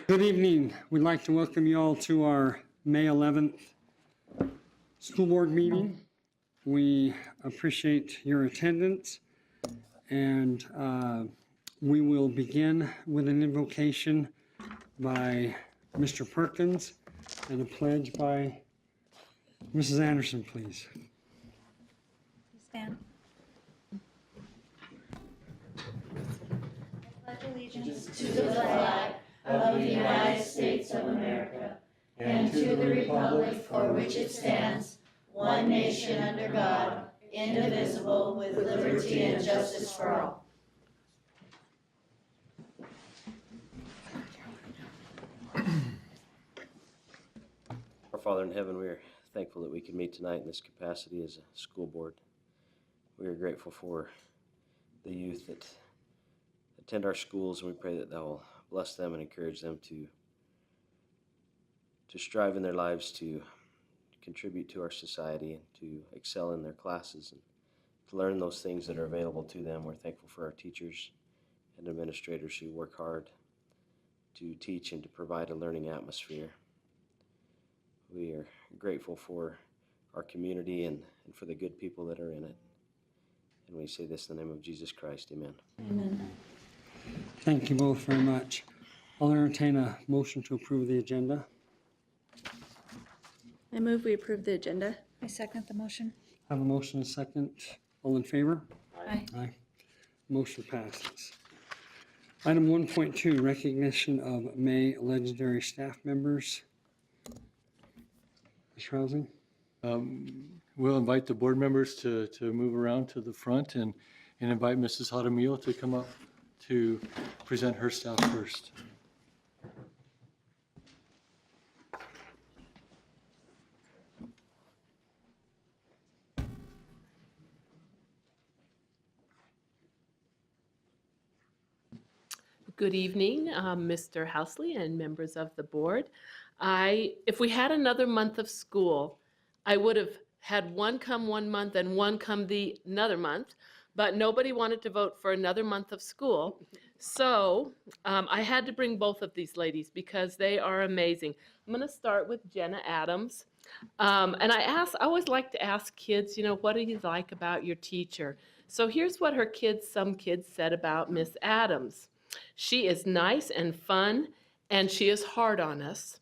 Good evening. We'd like to welcome you all to our May 11th school board meeting. We appreciate your attendance, and we will begin with an invocation by Mr. Perkins and a pledge by Mrs. Anderson, please. Stand. Pledge allegiance to the flag of the United States of America and to the republic for which it stands, one nation under God, indivisible, with liberty and justice for all. Our Father in heaven, we are thankful that we can meet tonight in this capacity as a school board. We are grateful for the youth that attend our schools, and we pray that Thou will bless them and encourage them to strive in their lives to contribute to our society and to excel in their classes and to learn those things that are available to them. We're thankful for our teachers and administrators who work hard to teach and to provide a learning atmosphere. We are grateful for our community and for the good people that are in it. And we say this in the name of Jesus Christ. Amen. Amen. Thank you both very much. I'll entertain a motion to approve the agenda. I move we approve the agenda. I second the motion. Have a motion and a second. All in favor? Aye. Aye. Motion passes. Item 1.2, recognition of May legendary staff members. Mr. Rousing? We'll invite the board members to move around to the front and invite Mrs. Jaramillo to come up to present her staff first. Good evening, Mr. Housley and members of the board. If we had another month of school, I would have had one come 1 month and one come the another month, but nobody wanted to vote for another month of school. So I had to bring both of these ladies because they are amazing. I'm going to start with Jenna Adams. And I always like to ask kids, what do you like about your teacher? So here's what some kids said about Miss Adams. She is nice and fun, and she is hard on us,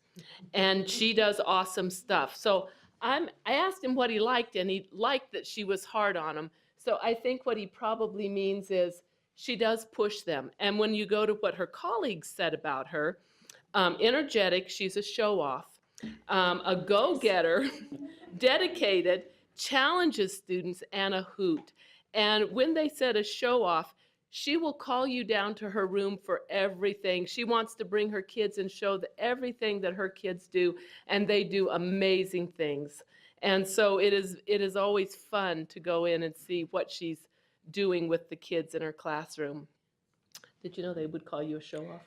and she does awesome stuff. So I asked him what he liked, and he liked that she was hard on him. So I think what he probably means is she does push them. And when you go to what her colleagues said about her, energetic, she's a show-off, a go-getter, dedicated, challenges students, and a hoot. And when they said a show-off, she will call you down to her room for everything. She wants to bring her kids and show everything that her kids do, and they do amazing things. And so it is always fun to go in and see what she's doing with the kids in her classroom. Did you know they would call you a show-off?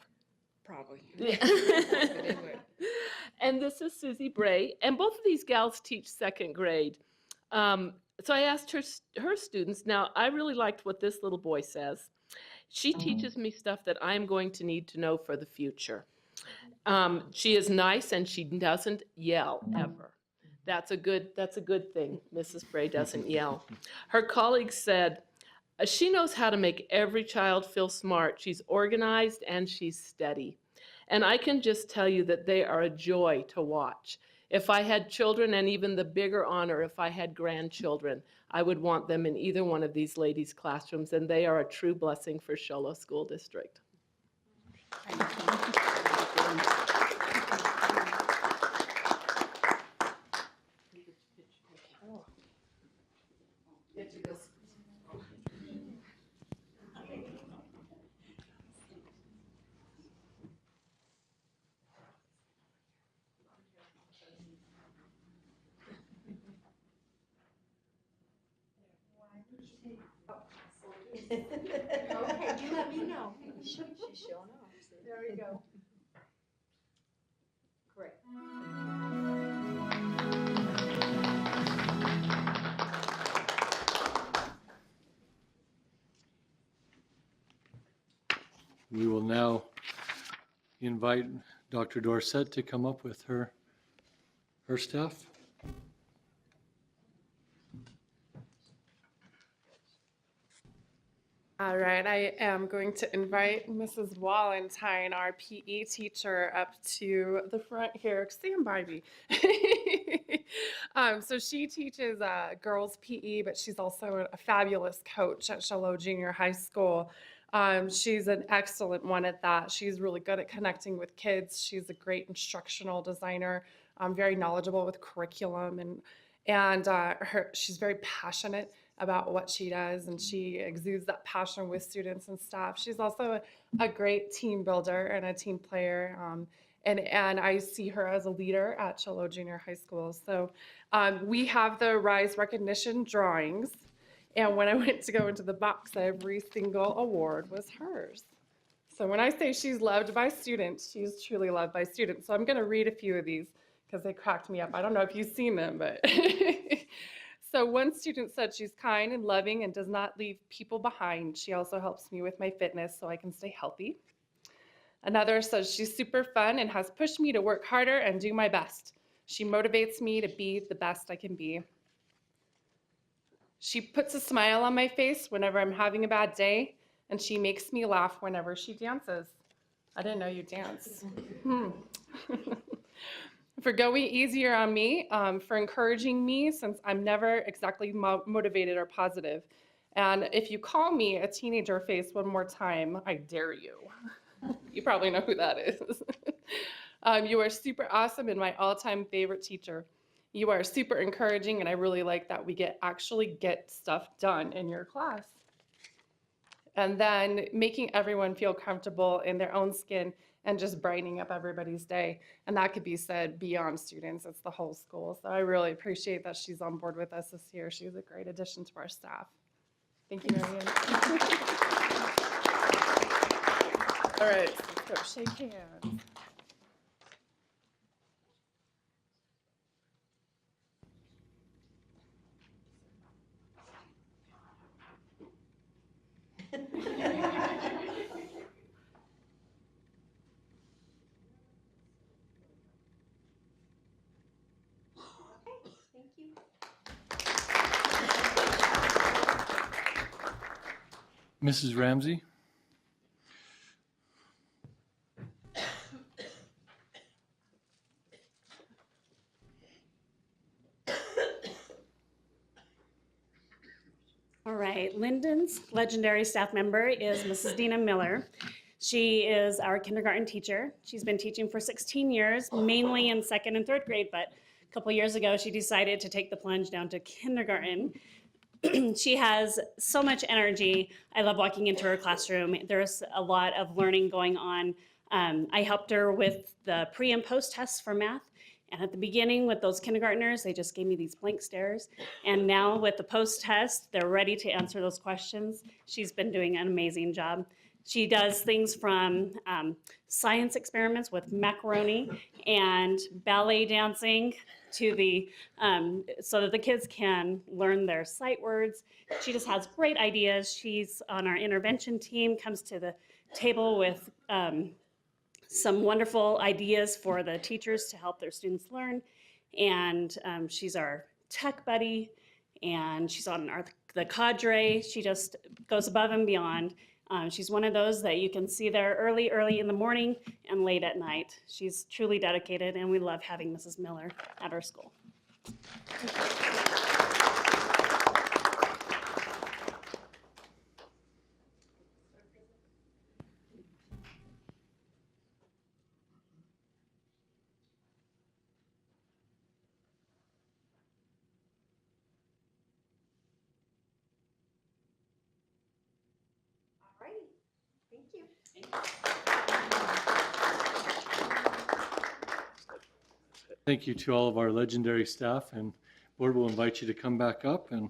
Probably. Yeah. And this is Susie Bray, and both of these gals teach second grade. So I asked her students, now I really liked what this little boy says. She teaches me stuff that I'm going to need to know for the future. She is nice and she doesn't yell ever. That's a good thing. Mrs. Bray doesn't yell. Her colleagues said, she knows how to make every child feel smart. She's organized and she's steady. And I can just tell you that they are a joy to watch. If I had children, and even the bigger honor, if I had grandchildren, I would want them in either one of these ladies' classrooms, and they are a true blessing for Show Low School District. Okay, you let me know. She'll know. There we go. Great. We will now invite Dr. Dorset to come up with her staff. All right, I am going to invite Mrs. Wallentyne, our PE teacher, up to the front here. Stand by me. So she teaches girls PE, but she's also a fabulous coach at Shiloh Junior High School. She's an excellent one at that. She's really good at connecting with kids. She's a great instructional designer, very knowledgeable with curriculum, and she's very passionate about what she does, and she exudes that passion with students and staff. She's also a great team builder and a team player, and I see her as a leader at Shiloh Junior High School. So we have the RISE recognition drawings, and when I went to go into the box, every single award was hers. So when I say she's loved by students, she's truly loved by students. So I'm going to read a few of these because they cracked me up. I don't know if you've seen them, but so one student said she's kind and loving and does not leave people behind. She also helps me with my fitness so I can stay healthy. Another says she's super fun and has pushed me to work harder and do my best. She motivates me to be the best I can be. She puts a smile on my face whenever I'm having a bad day, and she makes me laugh whenever she dances. I didn't know you dance. For going easier on me, for encouraging me since I'm never exactly motivated or positive. And if you call me a teenager face one more time, I dare you. You probably know who that is. You are super awesome and my all-time favorite teacher. You are super encouraging, and I really like that we actually get stuff done in your class. And then making everyone feel comfortable in their own skin and just brightening up everybody's day. And that could be said beyond students, it's the whole school. So I really appreciate that she's on board with us this year. She's a great addition to our staff. Thank you, Marianne. All right, let's go shake hands. Thank you. Mrs. Ramsey? All right, Linden's legendary staff member is Mrs. Dina Miller. She is our kindergarten teacher. She's been teaching for 16 years, mainly in second and third grade, but a couple years ago, she decided to take the plunge down to kindergarten. She has so much energy. I love walking into her classroom. There's a lot of learning going on. I helped her with the pre and post tests for math. And at the beginning with those kindergartners, they just gave me these blank stares. And now with the post test, they're ready to answer those questions. She's been doing an amazing job. She does things from science experiments with macaroni and ballet dancing to the, so that the kids can learn their sight words. She just has great ideas. She's on our intervention team, comes to the table with some wonderful ideas for the teachers to help their students learn. And she's our tech buddy, and she's on the cadre. She just goes above and beyond. She's one of those that you can see there early in the morning and late at night. She's truly dedicated, and we love having Mrs. Miller at our school. All righty. Thank you. Thank you to all of our legendary staff, and board will invite you to come back up, and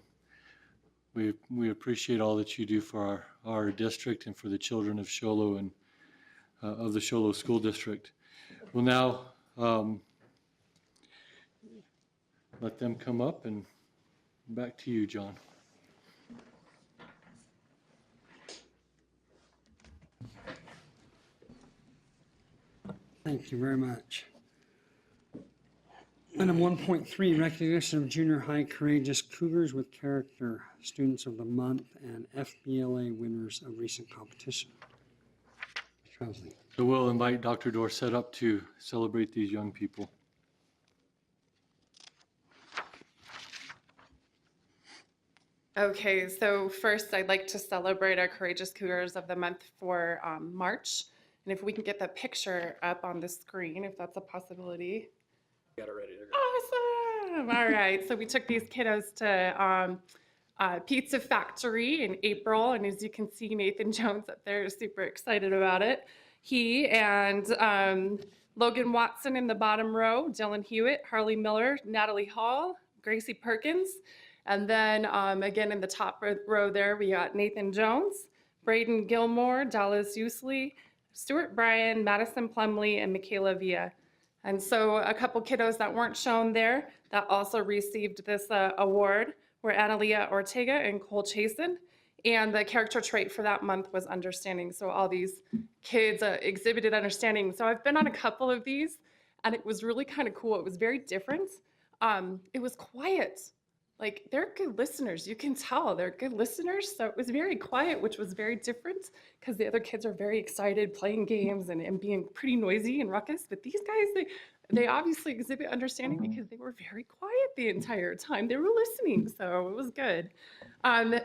we appreciate all that you do for our district and for the children of Show Low and of the Show Low School District. We'll now let them come up, and back to you, John. Thank you very much. Item 1.3, recognition of junior high courageous Cougars with Character Students of the Month and FBLA winners of recent competition. Mr. Housley. So we'll invite Dr. Dorsett up to celebrate these young people. Okay, so first I'd like to celebrate our Courageous Cougars of the Month for March. And if we can get the picture up on the screen, if that's a possibility. Got it ready to go. Awesome. All right, so we took these kiddos to Pizza Factory in April. And as you can see, Nathan Jones up there is super excited about it. He and Logan Watson in the bottom row, Dylan Hewitt, Harley Miller, Natalie Hall, Gracie Perkins. And then again in the top row there, we got Nathan Jones, Braden Gilmore, Dallas Usley, Stuart Bryan, Madison Plumley, and Michaela Villa. And so a couple kiddos that weren't shown there that also received this award were Analia Ortega and Cole Chasen. And the character trait for that month was understanding. So all these kids exhibited understanding. So I've been on a couple of these, and it was really kind of cool. It was very different. It was quiet. Like, they're good listeners. You can tell they're good listeners. So it was very quiet, which was very different because the other kids are very excited playing games and being pretty noisy and ruckus. But these guys, they obviously exhibit understanding because they were very quiet the entire time. They were listening, so it was good.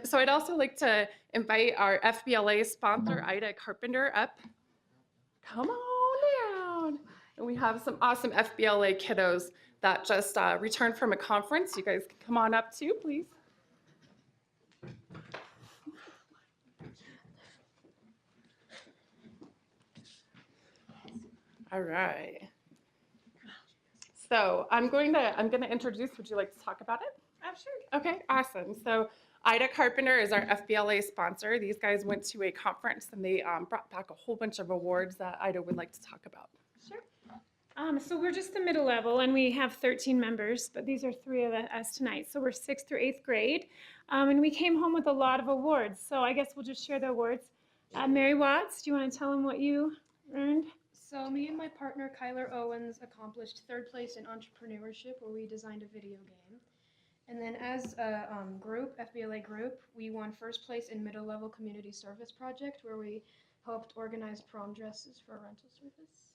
So I'd also like to invite our FBLA sponsor, Ida Carpenter, up. Come on down. And we have some awesome FBLA kiddos that just returned from a conference. You guys can come on up too, please. All right. So I'm going to introduce. Would you like to talk about it? Sure. Okay, awesome. So Ida Carpenter is our FBLA sponsor. These guys went to a conference and they brought back a whole bunch of awards that Ida would like to talk about. Sure. So we're just the middle level, and we have 13 members, but these are 3 of us tonight. So we're 6th through 8th grade, and we came home with a lot of awards. So I guess we'll just share the awards. Mary Watts, do you want to tell them what you earned? So me and my partner, Kyler Owens, accomplished 3rd place in entrepreneurship, where we designed a video game. And then as a group, FBLA group, we won 1st place in middle level community service project, where we helped organize prom dresses for a rental service.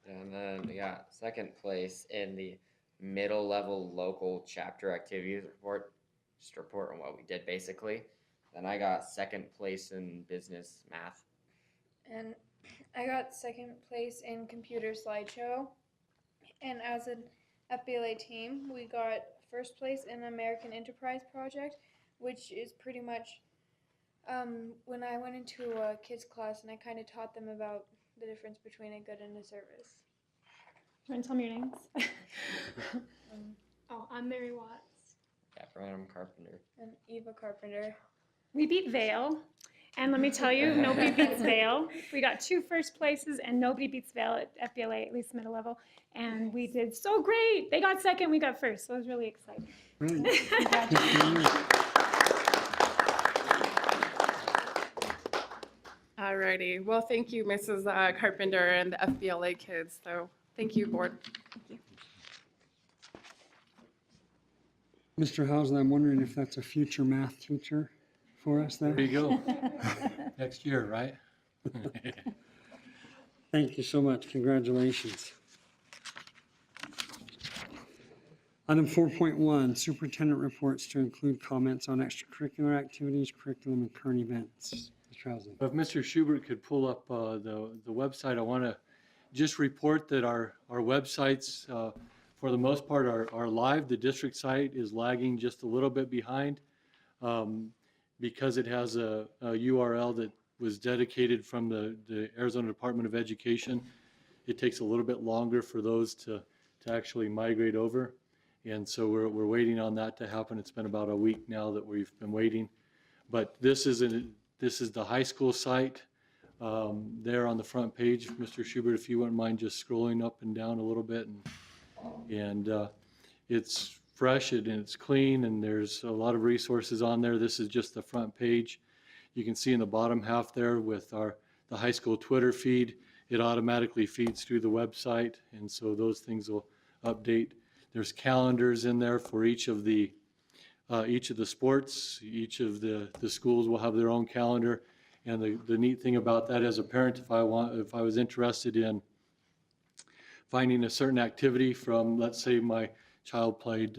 And then we got 2nd place in the middle level local chapter activities report, just a report on what we did basically. Then I got 2nd place in business math. And I got 2nd place in computer slideshow. And as an FBLA team, we got 1st place in American Enterprise Project, which is pretty much when I went into a kids class and I kind of taught them about the difference between a good and a service. Do you want to tell me your names? I'm Mary Watts. Yeah, Brandon Carpenter. And Eva Carpenter. We beat Vail, and let me tell you, nobody beats Vail. We got 2 first places, and nobody beats Vail at FBLA, at least middle level. And we did so great. They got 2nd, we got 1st, so it was really exciting. Great. Good for you. All righty. Well, thank you, Mrs. Carpenter and the FBLA kids. So thank you, board. Mr. Housley, I'm wondering if that's a future math teacher for us there. There you go. Next year, right? Thank you so much. Congratulations. Item 4.1, superintendent reports to include comments on extracurricular activities, curriculum, and current events. Mr. Housley. If Mr. Schubert could pull up the website, I want to just report that our websites, for the most part, are live. The district site is lagging just a little bit behind because it has a URL that was dedicated from the Arizona Department of Education. It takes a little bit longer for those to actually migrate over. And so we're waiting on that to happen. It's been about a week now that we've been waiting. But this is the high school site there on the front page. Mr. Schubert, if you wouldn't mind just scrolling up and down a little bit. And it's fresh and it's clean, and there's a lot of resources on there. This is just the front page. You can see in the bottom half there with the high school Twitter feed, it automatically feeds through the website, and so those things will update. There's calendars in there for each of the sports. Each of the schools will have their own calendar. And the neat thing about that as a parent, if I was interested in finding a certain activity from, let's say my child played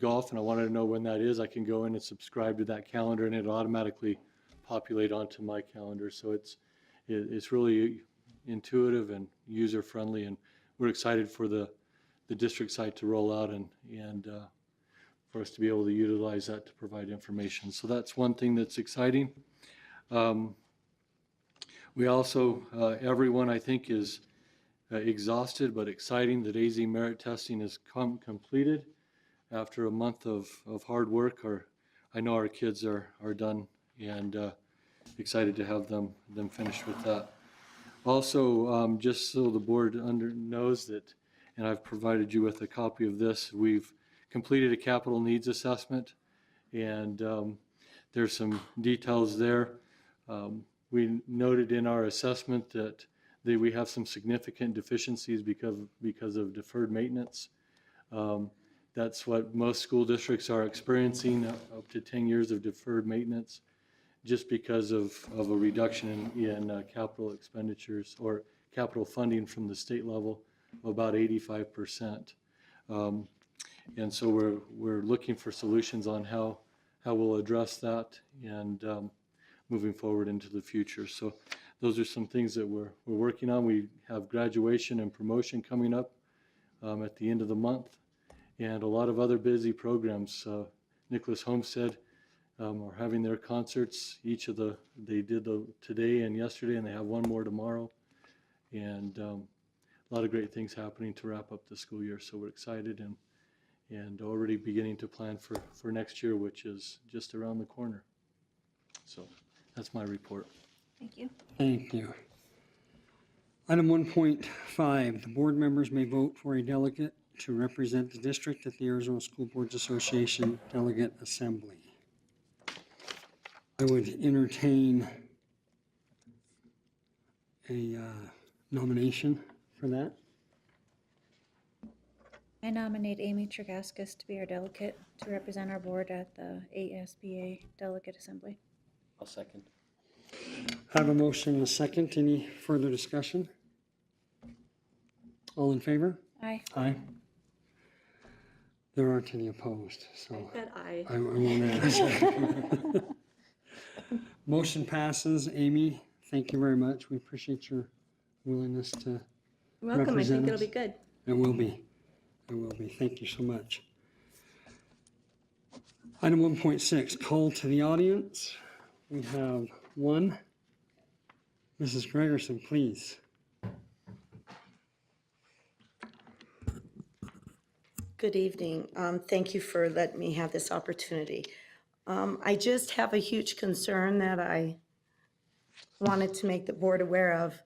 golf and I wanted to know when that is, I can go in and subscribe to that calendar and it'll automatically populate onto my calendar. So it's really intuitive and user friendly, and we're excited for the district site to roll out and for us to be able to utilize that to provide information. So that's one thing that's exciting. We also, everyone I think is exhausted but exciting that AZ merit testing is completed after a month of hard work. I know our kids are done, and excited to have them finished with that. Also, just so the board knows that, and I've provided you with a copy of this, we've completed a capital needs assessment, and there's some details there. We noted in our assessment that we have some significant deficiencies because of deferred maintenance. That's what most school districts are experiencing, up to 10 years of deferred maintenance, just because of a reduction in capital expenditures or capital funding from the state level of about 85%. And so we're looking for solutions on how we'll address that and moving forward into the future. So those are some things that we're working on. We have graduation and promotion coming up at the end of the month, and a lot of other busy programs. Nicholas Homestead are having their concerts. They did today and yesterday, and they have one more tomorrow. And a lot of great things happening to wrap up the school year. So we're excited and already beginning to plan for next year, which is just around the corner. So that's my report. Thank you. Thank you. Item 1.5, the board members may vote for a delegate to represent the district at the Arizona School Boards Association Delegate Assembly. I would entertain a nomination for that. I nominate Amy Tregaskis to be our delegate to represent our board at the ASBA Delegate Assembly. I'll second. Have a motion and a second. Any further discussion? All in favor? Aye. Aye. There aren't any opposed, so I said aye. I won't ask. Motion passes. Amy, thank you very much. We appreciate your willingness to Welcome. I think represent it'll us. be good. It will be. It will be. Thank you so much. Item 1.6, call to the audience. We have one. Mrs. Gregerson, please. Good evening. Thank you for letting me have this opportunity. I just have a huge concern that I wanted to make the board aware of.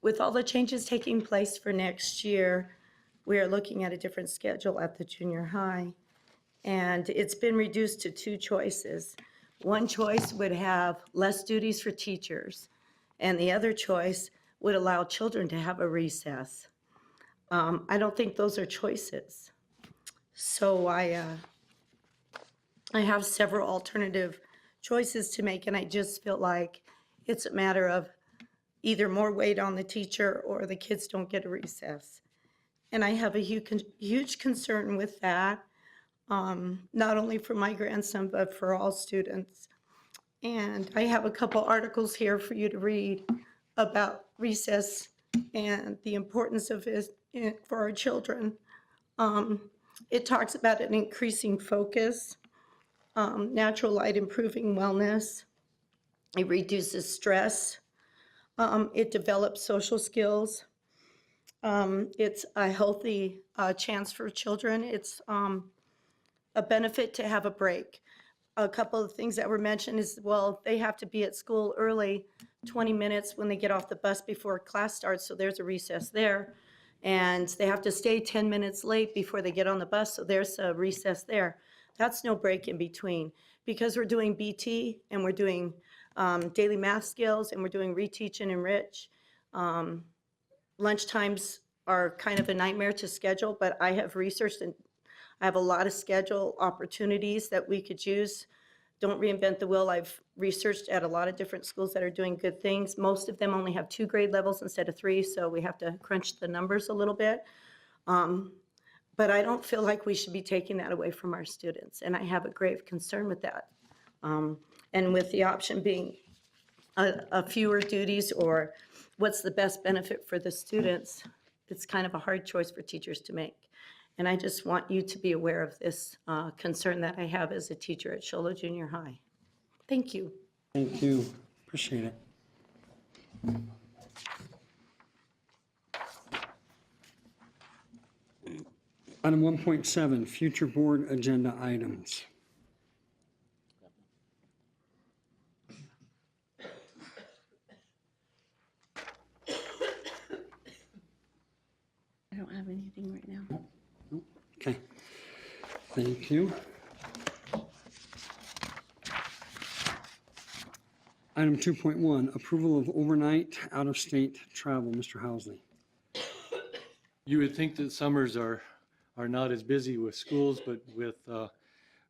With all the changes taking place for next year, we are looking at a different schedule at the junior high. And it's been reduced to two choices. One choice would have less duties for teachers, and the other choice would allow children to have a recess. I don't think those are choices. So I have several alternative choices to make, and I just feel like it's a matter of either more weight on the teacher or the kids don't get a recess. And I have a huge concern with that, not only for my grandson, but for all students. And I have a couple articles here for you to read about recess and the importance of it for our children. It talks about an increasing focus, natural light improving wellness. It reduces stress. It develops social skills. It's a healthy chance for children. It's a benefit to have a break. A couple of things that were mentioned is, well, they have to be at school early, 20 minutes when they get off the bus before class starts, so there's a recess there. And they have to stay 10 minutes late before they get on the bus, so there's a recess there. That's no break in between. Because we're doing BT and we're doing daily math skills and we're doing reteach and enrich, lunchtimes are kind of a nightmare to schedule, but I have researched and I have a lot of schedule opportunities that we could use. Don't reinvent the wheel. I've researched at a lot of different schools that are doing good things. Most of them only have 2 grade levels instead of 3, so we have to crunch the numbers a little bit. But I don't feel like we should be taking that away from our students, and I have a grave concern with that. And with the option being a fewer duties or what's the best benefit for the students, it's kind of a hard choice for teachers to make. And I just want you to be aware of this concern that I have as a teacher at Show Low Junior High. Thank you. Thank you. Appreciate it. Item 1.7, future board agenda items. I don't have anything right now. Okay, thank you. Item 2.1, approval of overnight out-of-state travel. Mr. Housley. You would think that summers are not as busy with schools, but with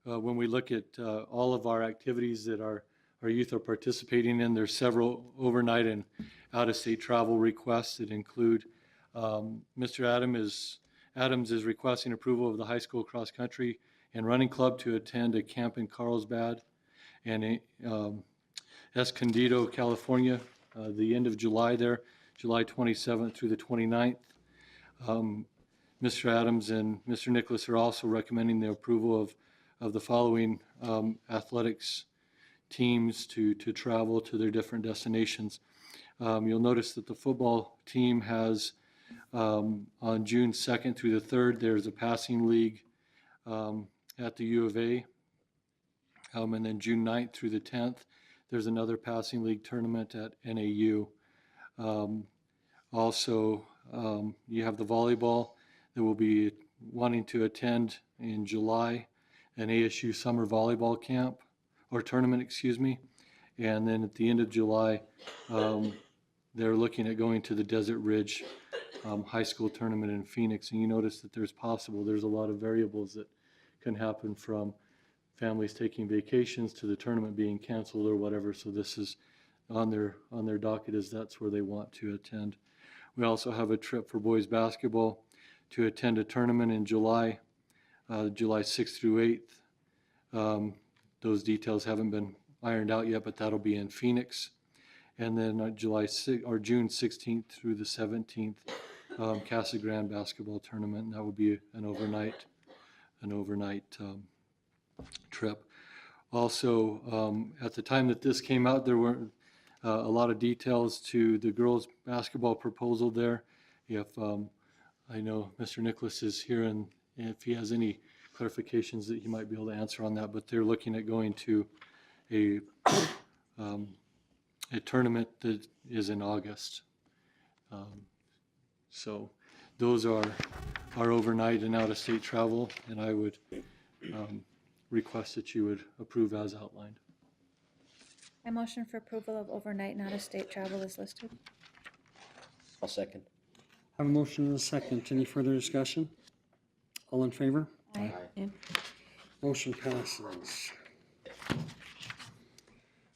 when we look at all of our activities that our youth are participating in, there's several overnight and out-of-state travel requests that include Mr. Adams is requesting approval of the high school cross-country and running club to attend a camp in Carlsbad and Escondido, California, the end of July there, July 27th through the 29th. Mr. Adams and Mr. Nicholas are also recommending the approval of the following athletics teams to travel to their different destinations. You'll notice that the football team has on June 2nd through the 3rd, there's a passing league at the U of A. And then June 9th through the 10th, there's another passing league tournament at NAU. Also, you have the volleyball that will be wanting to attend in July, an ASU summer volleyball camp or tournament, excuse me. And then at the end of July, they're looking at going to the Desert Ridge high school tournament in Phoenix. And you notice that there's a lot of variables that can happen, from families taking vacations to the tournament being canceled or whatever. So this is on their docket, as that's where they want to attend. We also have a trip for boys basketball to attend a tournament in July, July 6th through 8th. Those details haven't been ironed out yet, but that'll be in Phoenix. And then June 16th through the 17th, Casa Grande basketball tournament, and that would be an overnight trip. Also, at the time that this came out, there weren't a lot of details to the girls' basketball proposal there. If I know Mr. Nicholas is here, and if he has any clarifications that he might be able to answer on that, but they're looking at going to a tournament that is in August. So those are our overnight and out-of-state travel, and I would request that you would approve as outlined. I motion for approval of overnight and out-of-state travel is listed. I'll second. I have a motion and a second. Any further discussion? All in favor? Aye. Motion passes.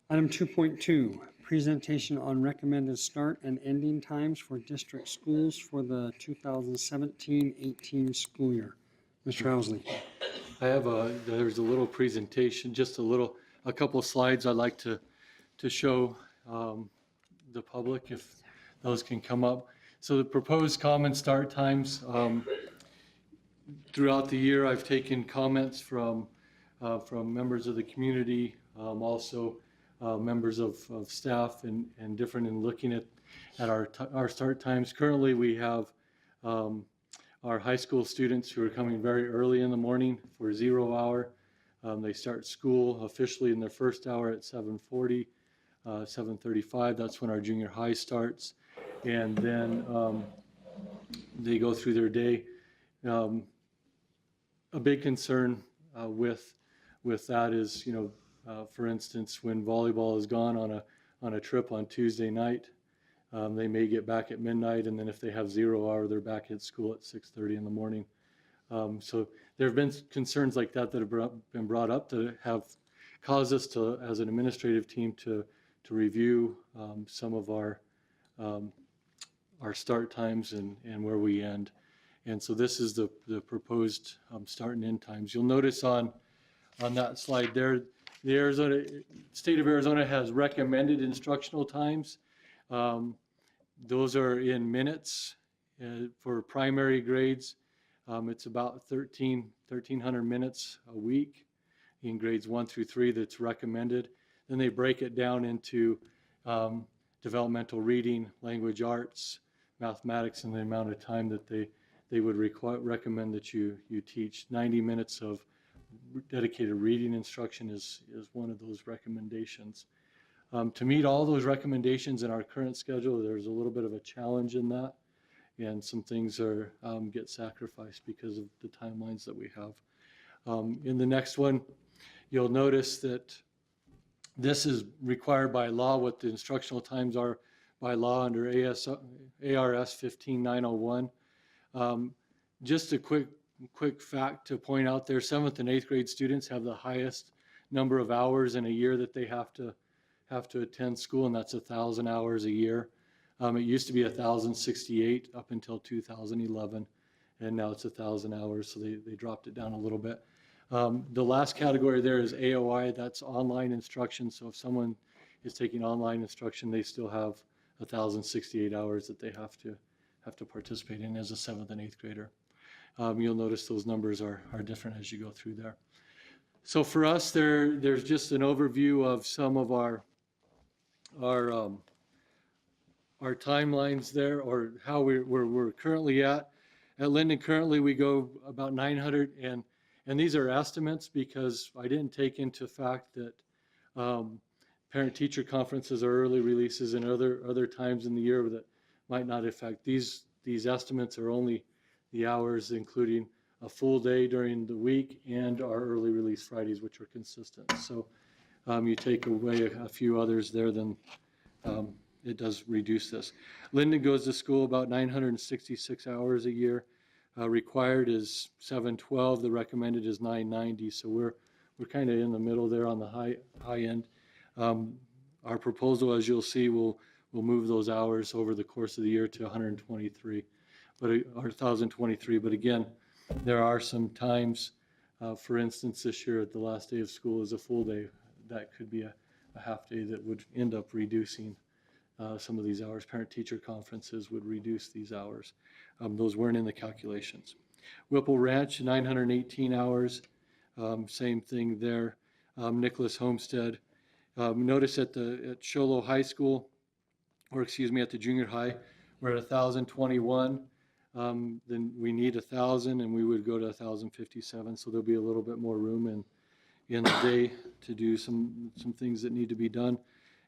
Item 2.2, presentation on recommended start and ending times for district schools for the 2017-18 school year. Mr. Housley. I have there's a little presentation, just a couple of slides I'd like to show the public, if those can come up. So the proposed common start times, throughout the year, I've taken comments from members of the community, also members of staff and different in looking at our start times. Currently, we have Our high school students who are coming very early in the morning for 0 hour. They start school officially in their first hour at 7:40, 7:35. That's when our junior high starts. And then they go through their day. A big concern with that is, for instance, when volleyball is gone on a trip on Tuesday night, they may get back at midnight, and then if they have 0 hour, they're back at school at 6:30 in the morning. So there have been concerns like that that have been brought up that have caused us to, as an administrative team, to review some of our start times and where we end. And so this is the proposed start and end times. You'll notice on that slide there, the state of Arizona has recommended instructional times. Those are in minutes for primary grades. It's about 1,300 minutes a week in grades 1 through 3 that's recommended. Then they break it down into developmental reading, language arts, mathematics, and the amount of time that they would recommend that you teach. 90 minutes of dedicated reading instruction is one of those recommendations. To meet all those recommendations in our current schedule, there's a little bit of a challenge in that, and some things get sacrificed because of the timelines that we have. In the next one, you'll notice that this is required by law, what the instructional times are by law under ARS 15901. Just a quick fact to point out there, 7th and 8th grade students have the highest number of hours in a year that they have to attend school, and that's 1,000 hours a year. It used to be 1,068 up until 2011, and now it's 1,000 hours, so they dropped it down a little bit. The last category there is AOI, that's online instruction. So if someone is taking online instruction, they still have 1,068 hours that they have to participate in as a 7th and 8th grader. You'll notice those numbers are different as you go through there. So for us, there's just an overview of some of our timelines there, or how we're currently at. At Linden, currently we go about 900, and these are estimates because I didn't take into fact that parent-teacher conferences or early releases and other times in the year that might not affect. These estimates are only the hours, including a full day during the week and our early release Fridays, which are consistent. So you take away a few others there, then it does reduce this. Linden goes to school about 966 hours a year. Required is 712. The recommended is 990. So we're kind of in the middle there on the high end. Our proposal, as you'll see, will move those hours over the course of the year to 123, or 1,023. But again, there are some times, for instance, this year at the last day of school is a full day. That could be a half day that would end up reducing some of these hours. Parent-teacher conferences would reduce these hours. Those weren't in the calculations. Whipple Ranch, 918 hours. Same thing there. Nicholas Homestead. Notice at Sholo High School, or excuse me, at the junior high, we're at 1,021. Then we need 1,000, and we would go to 1,057. So there'll be a little bit more room in the day to do some things that need to be done.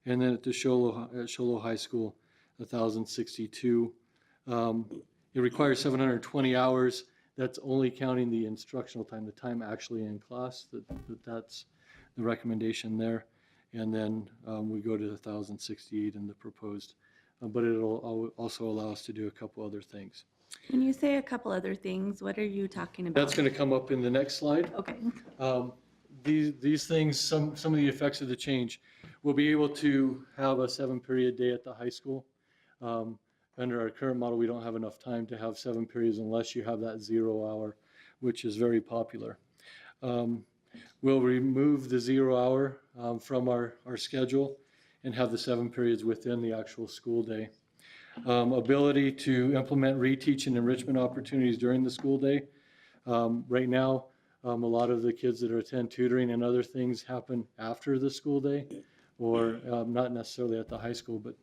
And then at Sholo High School, 1,062. It requires 720 hours. That's only counting the instructional time, the time actually in class. That's the recommendation there. And then we go to 1,068 in the proposed. But it'll also allow us to do a couple other things. When you say a couple other things, what are you talking about? That's going to come up in the next slide. Okay. These things, some of the effects of the change. We'll be able to have a 7-period day at the high school. Under our current model, we don't have enough time to have 7 periods unless you have that 0 hour, which is very popular. We'll remove the 0 hour from our schedule and have the 7 periods within the actual school day. Ability to implement reteach and enrichment opportunities during the school day. Right now, a lot of the kids that attend tutoring and other things happen after the school day, or not necessarily at the high school, but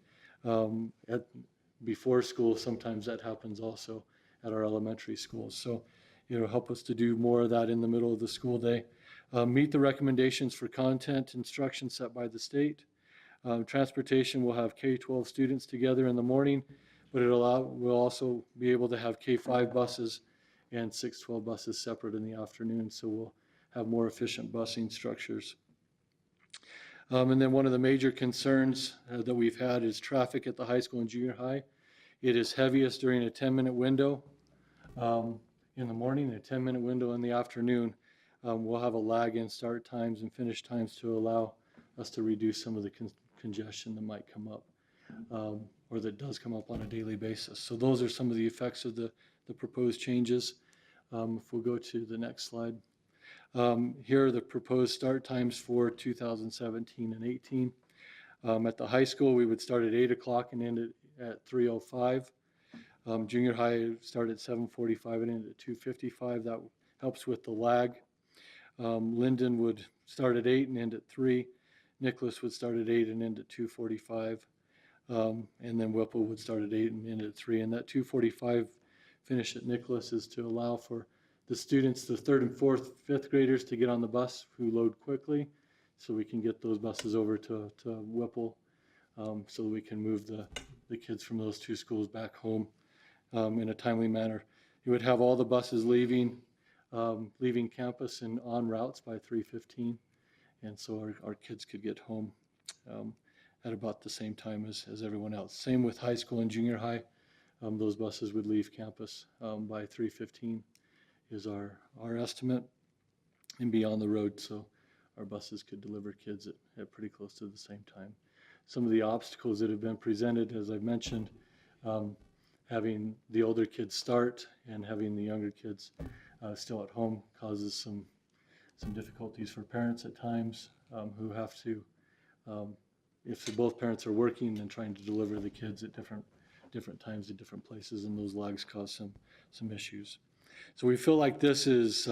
before school, sometimes that happens also. at our elementary schools. So it'll help us to do more of that in the middle of the school day. Meet the recommendations for content instruction set by the state. Transportation will have K-12 students together in the morning, but we'll also be able to have K-5 buses and 612 buses separate in the afternoon, so we'll have more efficient busing structures. And then one of the major concerns that we've had is traffic at the high school and junior high. It is heaviest during a 10-minute window in the morning, a 10-minute window in the afternoon. We'll have a lag in start times and finish times to allow us to reduce some of the congestion that might come up or that does come up on a daily basis. So those are some of the effects of the proposed changes. If we'll go to the next slide. Here are the proposed start times for 2017 and 18. At the high school, we would start at 8 o'clock and end at 3:05. Junior high start at 7:45 and end at 2:55. That helps with the lag. Linden would start at 8 and end at 3. Nicholas would start at 8 and end at 2:45. And then Whipple would start at 8 and end at 3. And that 2:45 finish at Nicholas is to allow for the students, the 3rd and 4th, 5th graders to get on the bus who load quickly, so we can get those buses over to Whipple, so that we can move the kids from those two schools back home in a timely manner. You would have all the buses leaving campus and on routes by 3:15, and so our kids could get home at about the same time as everyone else. Same with high school and junior high. Those buses would leave campus by 3:15 is our estimate, and be on the road, so our buses could deliver kids at pretty close to the same time. Some of the obstacles that have been presented, as I've mentioned, having the older kids start and having the younger kids still at home causes some difficulties for parents at times who have to, if both parents are working, then trying to deliver the kids at different times at different places, and those lags cause some issues. So we feel like this is,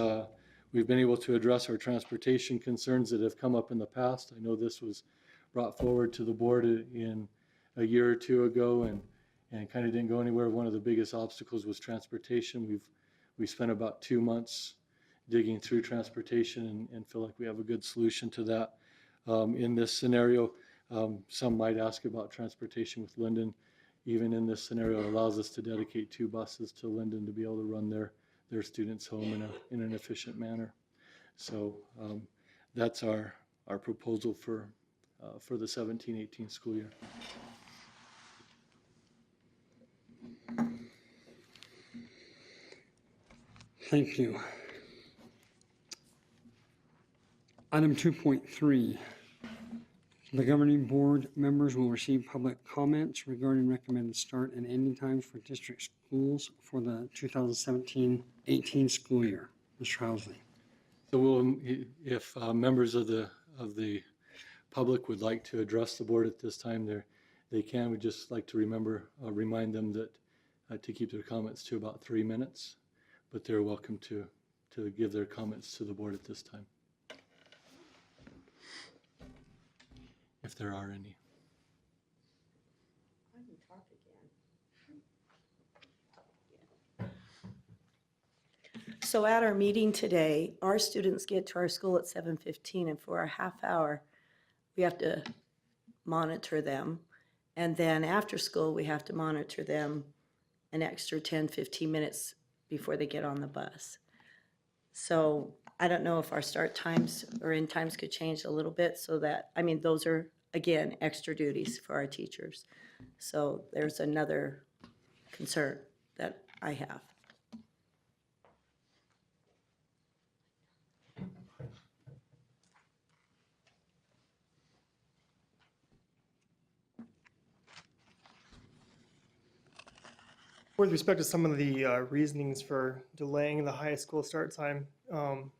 we've been able to address our transportation concerns that have come up in the past. I know this was brought forward to the board in a year or two ago and kind of didn't go anywhere. One of the biggest obstacles was transportation. We spent about 2 months digging through transportation and feel like we have a good solution to that. In this scenario, some might ask about transportation with Linden. Even in this scenario, it allows us to dedicate 2 buses to Linden to be able to run their students home in an efficient manner. So that's our proposal for the 17-18 school year. Thank you. Item 2.3. The governing board members will receive public comments regarding recommended start and ending times for district schools for the 2017-18 school year. Mr. Housley. So if members of the public would like to address the board at this time, they can. We'd just like to remind them that to keep their comments to about 3 minutes, but they're welcome to give their comments to the board at this time, if there are any. So at our meeting today, our students get to our school at 7:15, and for a half hour, we have to monitor them. And then after school, we have to monitor them an extra 10, 15 minutes before they get on the bus. So I don't know if our start times or end times could change a little bit so that, I mean, those are, again, extra duties for our teachers. So there's another concern that I have. With respect to some of the reasonings for delaying the high school start time, on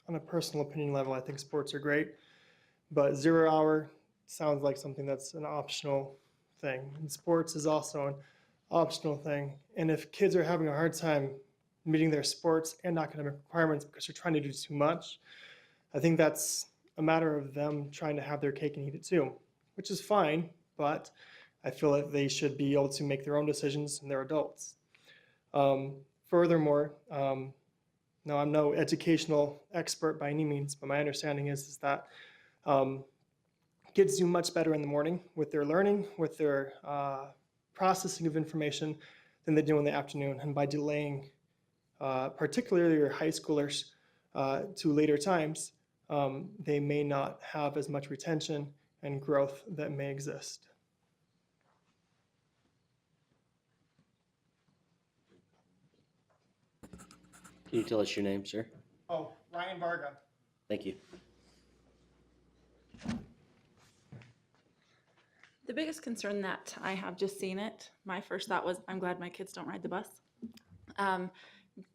a personal opinion level, I think sports are great, but 0 hour sounds like something that's an optional thing. And sports is also an optional thing. And if kids are having a hard time meeting their sports and academic requirements because they're trying to do too much, I think that's a matter of them trying to have their cake and eat it too, which is fine, but I feel like they should be able to make their own decisions and they're adults. Furthermore, now I'm no educational expert by any means, but my understanding is that kids do much better in the morning with their learning, with their processing of information than they do in the afternoon. And by delaying, particularly your high schoolers, to later times, they may not have as much retention and growth that may exist. Can you tell us your name, sir? Oh, Ryan Varga. Thank you. The biggest concern that I have just seen it, my first thought was, I'm glad my kids don't ride the bus.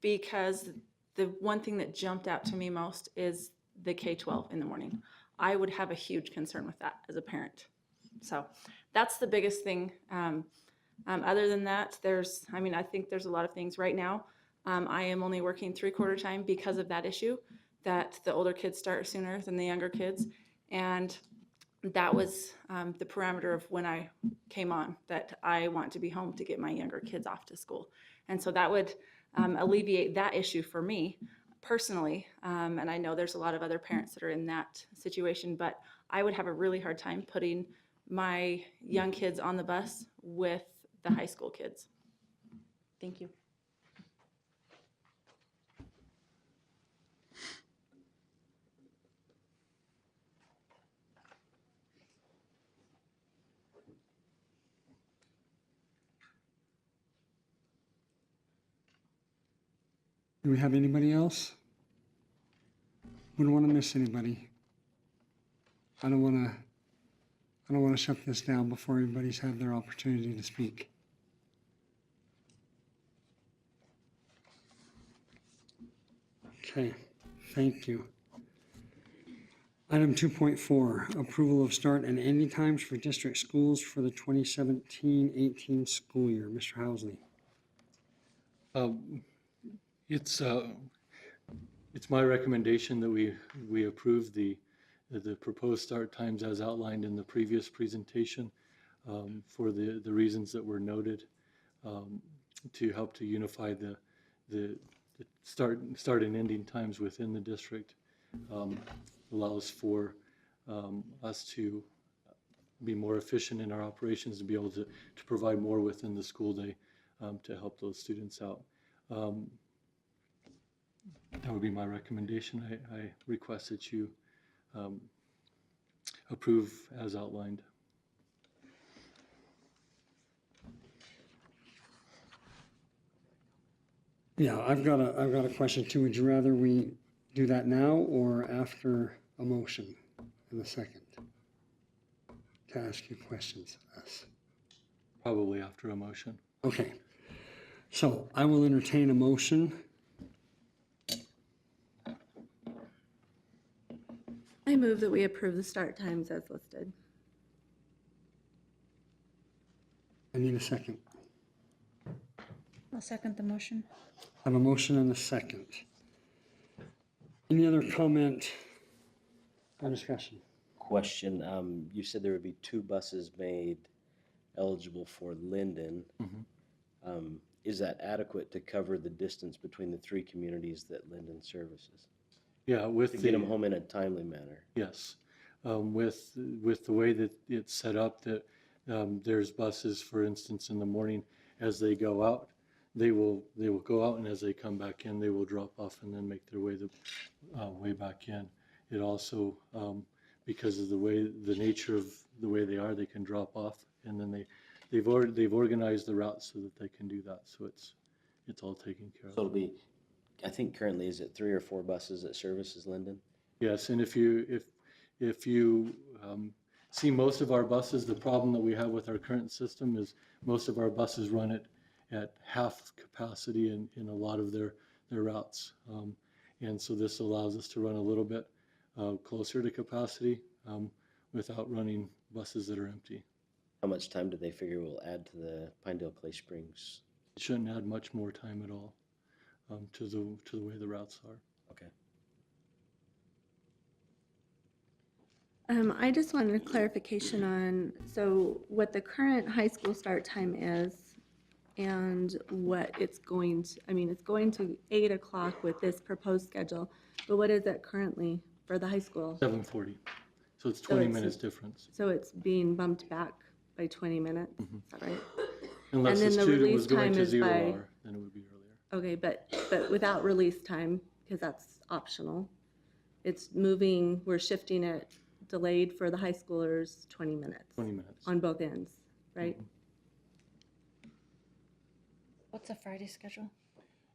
Because the one thing that jumped out to me most is the K-12 in the morning. I would have a huge concern with that as a parent. So that's the biggest thing. Other than that, I think there's a lot of things right now. I am only working 3/4 time because of that issue, that the older kids start sooner than the younger kids. And that was the parameter of when I came on, that I want to be home to get my younger kids off to school. And so that would alleviate that issue for me personally. And I know there's a lot of other parents that are in that situation, but I would have a really hard time putting my young kids on the bus with the high school kids. Thank you. Do we have anybody else? Wouldn't want to miss anybody. I don't want to shut this down before everybody's had their opportunity to speak. Okay, thank you. Item 2.4, approval of start and ending times for district schools for the 2017-18 school year. Mr. Housley. It's my recommendation that we approve the proposed start times as outlined in the previous presentation for the reasons that were noted, to help to unify the start and ending times within the district. Allows for us to be more efficient in our operations, to be able to provide more within the school day to help those students out. That would be my recommendation. I request that you approve as outlined. Yeah, I've got a question too. Would you rather we do that now or after a motion in a second to ask you questions? Us. Probably after a motion. Okay. So I will entertain a motion. I move that we approve the start times as listed. I need a second. I'll second the motion. I have a motion and a second. Any other comment or discussion? Question, you said there would be 2 buses made eligible for Linden. Is that adequate to cover the distance between the 3 communities that Linden services? Yeah, To get them home in a timely manner? Yes, with the way that it's set up, that there's buses, for instance, in the morning as they go out, they will go out, and as they come back in, they will drop off and then make their way back in. It also, because of the nature of the way they are, they can drop off, and then they've organized the route so that they can do that. So it's all taken care of. So it'll be, I think currently, is it 3 or 4 buses that services Linden? Yes, and if you see most of our buses, the problem that we have with our current system is most of our buses run at half capacity in a lot of their routes. And so this allows us to run a little bit closer to capacity without running buses that are empty. How much time do they figure will add to the Pinedale Clay Springs? It shouldn't add much more time at all to the way the routes are. Okay. I just wanted a clarification on, so what the current high school start time is and what it's going to, I mean, it's going to 8 o'clock with this proposed schedule, but what is it currently for the high school? 7:40. So it's 20 it's- minutes difference. So it's being bumped back by 20 minutes, is that right? Unless the then the student release was going time to is 0 by- hour, then it would be earlier. Okay, but without release time, because that's optional, it's moving, we're shifting it delayed for the high schoolers 20 minutes 20 minutes. on both ends, right? What's the Friday schedule?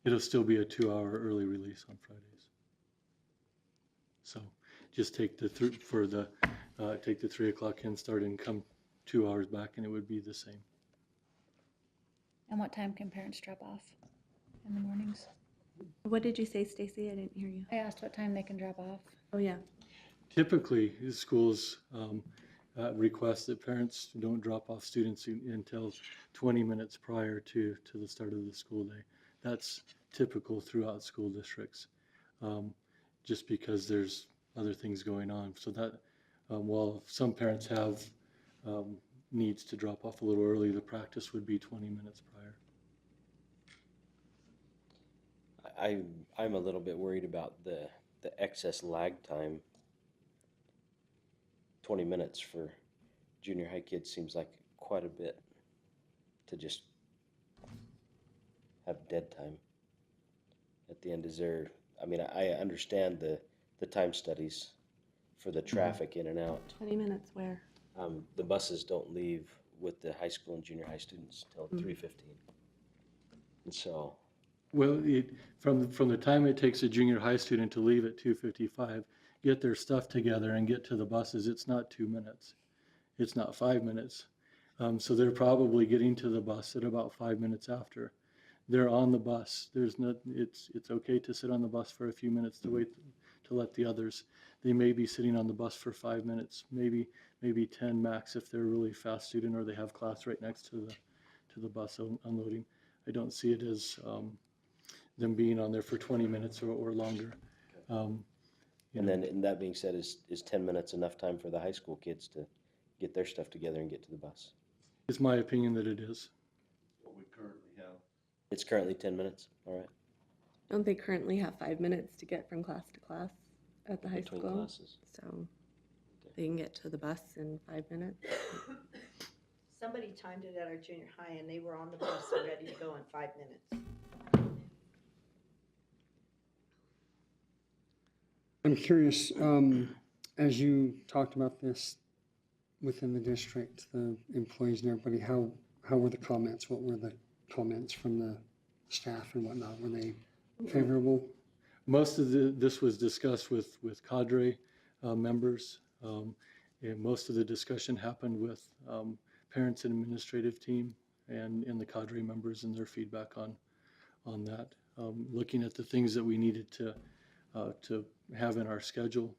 It'll still be a 2-hour early release on Fridays. So just take the take the 3 o'clock in, start and come 2 hours back, and it would be the same. And what time can parents drop off in the mornings? What did you say, Stacy? I didn't hear you. I asked what time they can drop off. Oh, yeah. Typically, the schools request that parents don't drop off students until 20 minutes prior to the start of the school day. That's typical throughout school districts, just because there's other things going on. So that while some parents have needs to drop off a little early, the practice would be 20 minutes prior. I'm a little bit worried about the excess lag time. 20 minutes for junior high kids seems like quite a bit to just have dead time at the end. Is there, I mean, I understand the time studies for the traffic in and out. 20 minutes where? The buses don't leave with the high school and junior high students till 3:15. And so, Well, from the time it takes a junior high student to leave at 2:55, get their stuff together and get to the buses, it's not 2 minutes. It's not 5 minutes. So they're probably getting to the bus at about 5 minutes after. They're on the bus. It's okay to sit on the bus for a few minutes to wait to let the others. They may be sitting on the bus for 5 minutes, maybe 10 max if they're a really fast student or they have class right next to the bus unloading. I don't see it as them being on there for 20 minutes or longer. and then, and that being said, is 10 minutes enough time for the high school kids to get their stuff together and get to the bus? It's my opinion that it is. What we currently have. It's currently 10 minutes, all right, Don't they currently have 5 minutes to get from class to class at the high between school? classes. So they can get to the bus in 5 minutes. Somebody timed it at our junior high and they were on the bus and ready to go in 5 minutes. I'm curious, as you talked about this within the district, the employees and everybody, how were the comments? What were the comments from the staff and whatnot? Were they favorable? Most of this was discussed with cadre members. And most of the discussion happened with parents and administrative team and the cadre members and their feedback on that. Looking at the things that we needed to have in our schedule,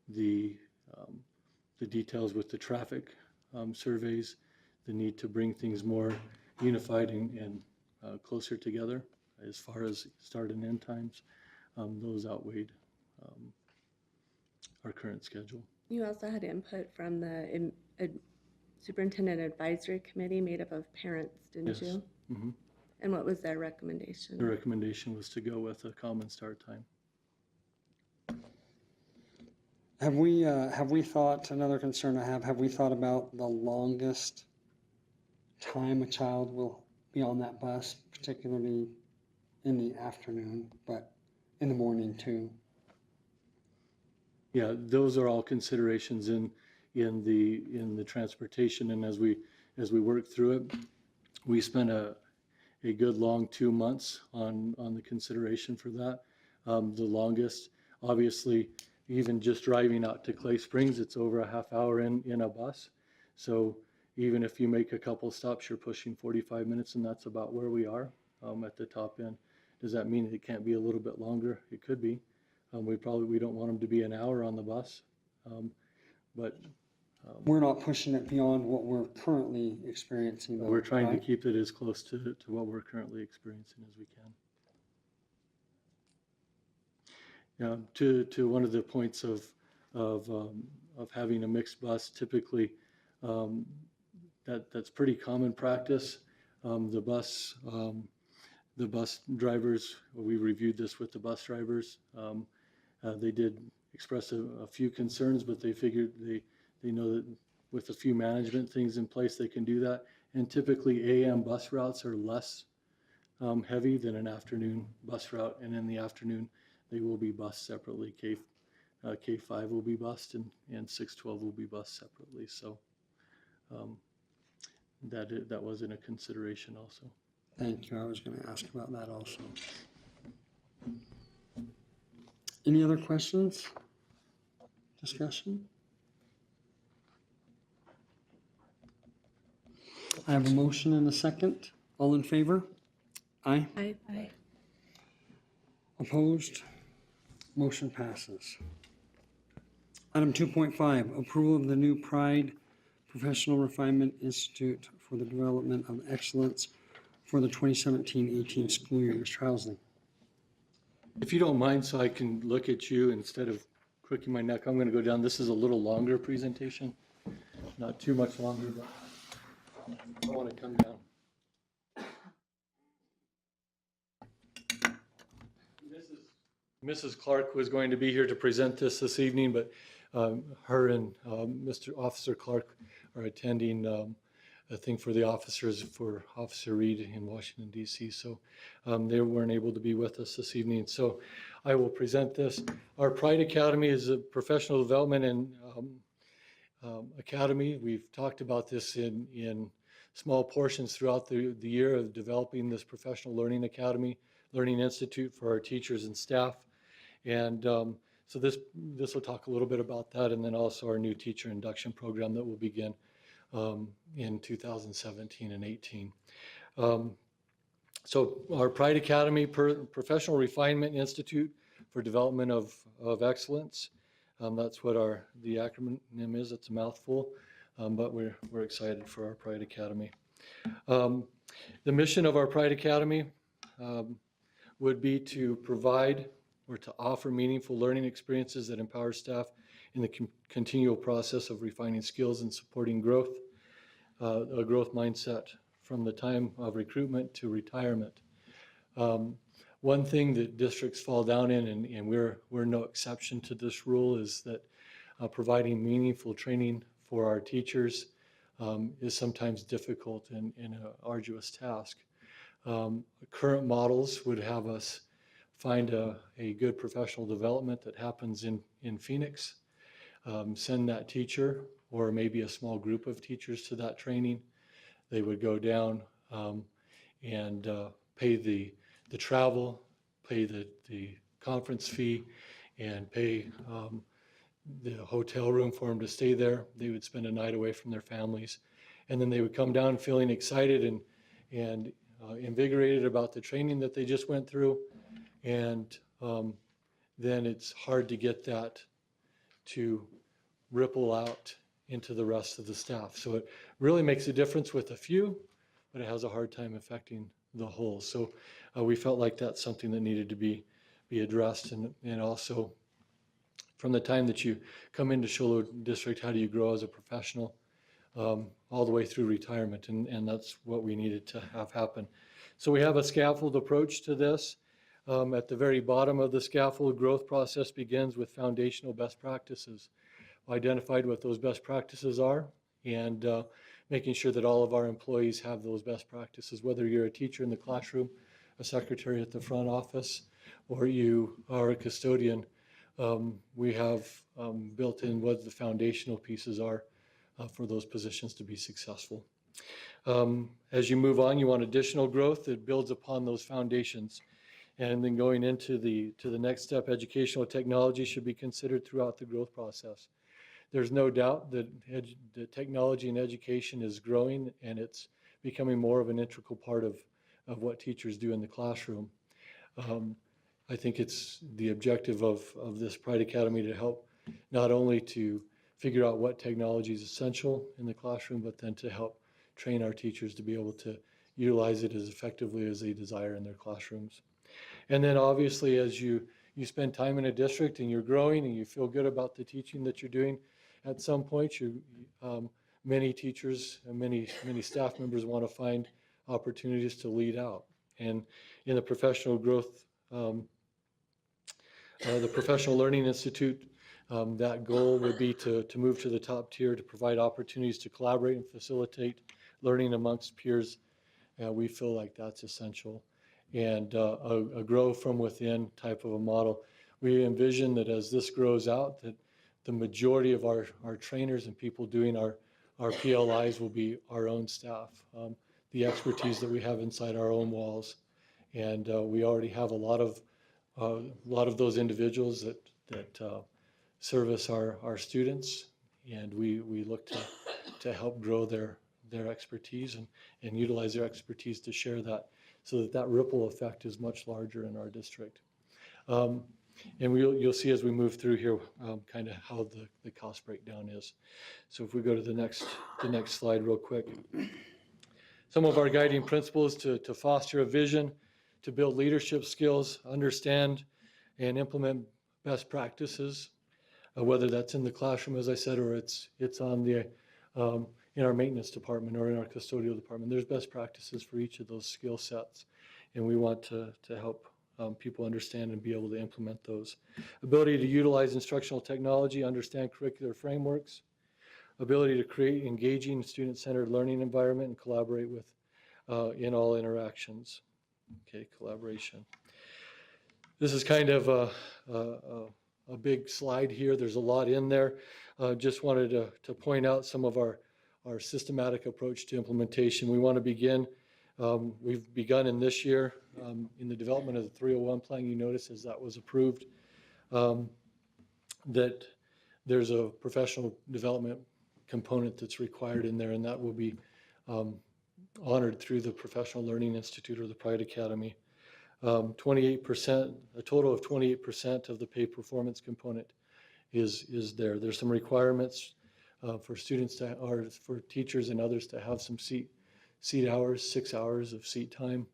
the details with the traffic surveys, the need to bring things more unified and closer together as far as start and end times, those outweighed our current schedule. You also had input from the Superintendent Advisory Committee made up of parents, didn't Yes. you? Mm-hmm. And what was their recommendation? The recommendation was to go with a common start time. Have we thought, another concern I have we thought about the longest time a child will be on that bus, particularly in the afternoon, but in the morning too? Yeah, those are all considerations in the transportation, and as we work through it, we spent a good long 2 months on the consideration for that. The longest, obviously, even just driving out to Clay Springs, it's over a half hour in a bus. So even if you make a couple stops, you're pushing 45 minutes, and that's about where we are at the top end. Does that mean it can't be a little bit longer? It could be. We don't want them to be an hour on the bus, but We're not pushing it beyond what we're currently experiencing though, we're trying to right? keep it as close to what we're currently experiencing as we can. To one of the points of having a mixed bus, typically that's pretty common practice. The bus drivers, we reviewed this with the bus drivers. They did express a few concerns, but they figured they know that with a few management things in place, they can do that. And typically AM bus routes are less heavy than an afternoon bus route. And in the afternoon, they will be bused separately. K5 will be bused and 612 will be bused separately. So that was in a consideration also. Thank you. I was going to ask about that also. Any other questions? Discussion? I have a motion and a second. All in favor? Aye. Aye. Opposed? Motion passes. Item 2.5, approval of the new Pride Professional Refinement Institute for the Development of Excellence for the 2017-18 school year. Mr. Housley. If you don't mind, so I can look at you instead of crooking my neck, I'm going to go down. This is a little longer presentation, not too much longer, but I want to come down. Mrs. Clark was going to be here to present this evening, but her and Mr. Officer Clark are attending a thing for the officers for Officer Reed in Washington, D.C. So they weren't able to be with us this evening. So I will present this. Our Pride Academy is a professional development and academy. We've talked about this in small portions throughout the year of developing this professional learning academy, learning institute for our teachers and staff. And so this will talk a little bit about that, and then also our new teacher induction program that will begin in 2017 and 18. So our Pride Academy, Professional Refinement Institute for Development of Excellence. That's what the acronym is. It's a mouthful, but we're excited for our Pride Academy. The mission of our Pride Academy would be to provide or to offer meaningful learning experiences that empower staff in the continual process of refining skills and supporting growth, a growth mindset from the time of recruitment to retirement. One thing that districts fall down in, and we're no exception to this rule, is that providing meaningful training for our teachers is sometimes difficult and an arduous task. Current models would have us find a good professional development that happens in Phoenix, send that teacher or maybe a small group of teachers to that training. They would go down and pay the travel, pay the conference fee, and pay the hotel room for them to stay there. They would spend a night away from their families, and then they would come down feeling excited and invigorated about the training that they just went through. And then it's hard to get that to ripple out into the rest of the staff. So it really makes a difference with a few, but it has a hard time affecting the whole. So we felt like that's something that needed to be addressed. And also from the time that you come into Show Low District, how do you grow as a professional all the way through retirement? And that's what we needed to have happen. So we have a scaffold approach to this. At the very bottom of the scaffold, growth process begins with foundational best practices. Identified what those best practices are and making sure that all of our employees have those best practices, whether you're a teacher in the classroom, a secretary at the front office, or you are a custodian. We have built in what the foundational pieces are for those positions to be successful. As you move on, you want additional growth that builds upon those foundations. And then going into the next step, educational technology should be considered throughout the growth process. There's no doubt that the technology in education is growing, and it's becoming more of an integral part of what teachers do in the classroom. I think it's the objective of this Pride Academy to help not only to figure out what technology is essential in the classroom, but then to help train our teachers to be able to utilize it as effectively as they desire in their classrooms. And then obviously as you spend time in a district and you're growing and you feel good about the teaching that you're doing, at some point many teachers and many staff members want to find opportunities to lead out. And in the professional growth, the Professional Learning Institute, that goal would be to move to the top tier, to provide opportunities to collaborate and facilitate learning amongst peers. We feel like that's essential. And a grow from within type of a model. We envision that as this grows out, that the majority of our trainers and people doing our PLIs will be our own staff, the expertise that we have inside our own walls. And we already have a lot of those individuals that service our students, and we look to help grow their expertise and utilize their expertise to share that, so that ripple effect is much larger in our district. And you'll see as we move through here kind of how the cost breakdown is. So if we go to the next slide real quick. Some of our guiding principles to foster a vision, to build leadership skills, understand and implement best practices, whether that's in the classroom, as I said, or it's on the in our maintenance department or in our custodial department. There's best practices for each of those skill sets, and we want to help people understand and be able to implement those. Ability to utilize instructional technology, understand curricular frameworks, ability to create engaging student-centered learning environment and collaborate with in all interactions. Okay, collaboration. This is kind of a big slide here. There's a lot in there. Just wanted to point out some of our systematic approach to implementation. We want to begin, we've begun in this year in the development of the 301 plan. You notice as that was approved that there's a professional development component that's required in there, and that will be honored through the Professional Learning Institute or the Pride Academy. 28%, a total of 28% of the pay performance component is there. There's some requirements for students to, or for teachers and others to have some seat hours, 6 hours of seat time.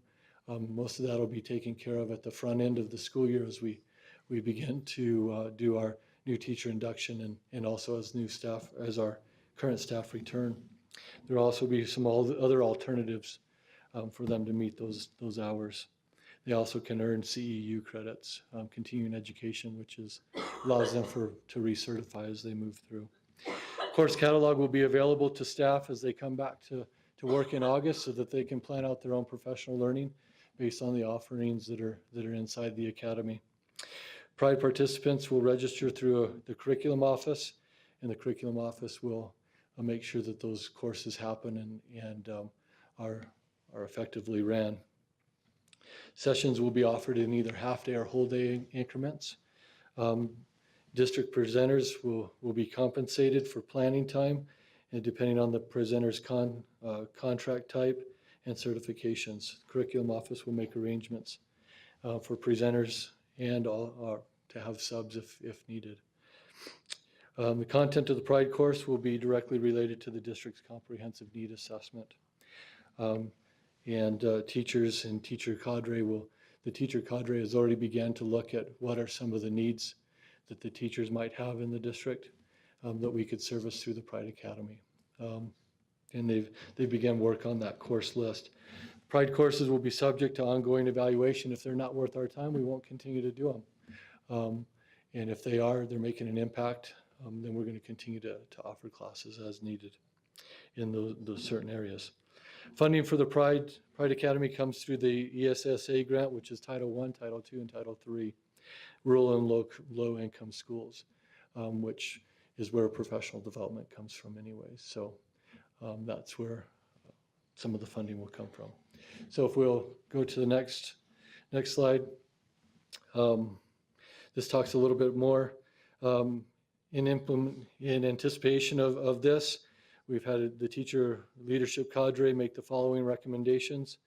Most of that will be taken care of at the front end of the school year as we begin to do our new teacher induction and also as new staff, as our current staff return. There will also be some other alternatives for them to meet those hours. They also can earn CEU credits, continuing education, which allows them to recertify as they move through. Course catalog will be available to staff as they come back to work in August, so that they can plan out their own professional learning based on the offerings that are inside the academy. Pride participants will register through the curriculum office, and the curriculum office will make sure that those courses happen and are effectively ran. Sessions will be offered in either half-day or whole-day increments. District presenters will be compensated for planning time, and depending on the presenter's contract type and certifications. Curriculum office will make arrangements for presenters and to have subs if needed. The content of the Pride course will be directly related to the district's comprehensive need assessment. Teachers and teacher cadre the teacher cadre has already began to look at what are some of the needs that the teachers might have in the district that we could service through the Pride Academy. And they've begun work on that course list. Pride courses will be subject to ongoing evaluation. If they're not worth our time, we won't continue to do them. And if they are, they're making an impact, then we're going to continue to offer classes as needed in those certain areas. Funding for the Pride Academy comes through the ESSA grant, which is Title I, Title II, and Title III, rural and low-income schools, which is where professional development comes from anyways. So that's where some of the funding will come from. So if we'll go to the next slide. This talks a little bit more in anticipation of this. We've had the teacher leadership cadre make the following recommendations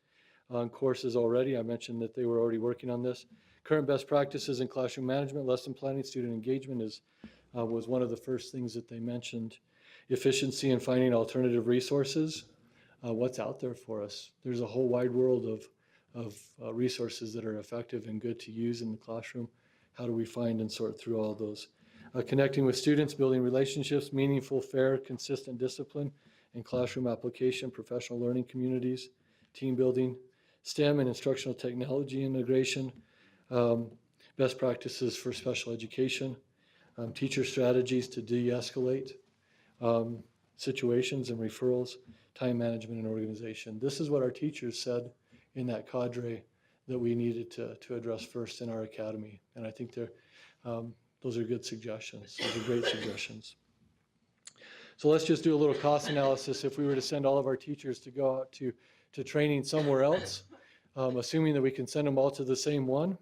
on courses already. I mentioned that they were already working on this. Current best practices in classroom management, lesson planning, student engagement was one of the first things that they mentioned. Efficiency in finding alternative resources. What's out there for us? There's a whole wide world of resources that are effective and good to use in the classroom. How do we find and sort through all those? Connecting with students, building relationships, meaningful, fair, consistent discipline and classroom application, professional learning communities, team building, STEM and instructional technology integration, best practices for special education, teacher strategies to de-escalate situations and referrals, time management and organization. This is what our teachers said in that cadre that we needed to address first in our academy. And I think those are good suggestions. Those are great suggestions. So let's just do a little cost analysis. If we were to send all of our teachers to go out to training somewhere else, assuming that we can send them all to the same one,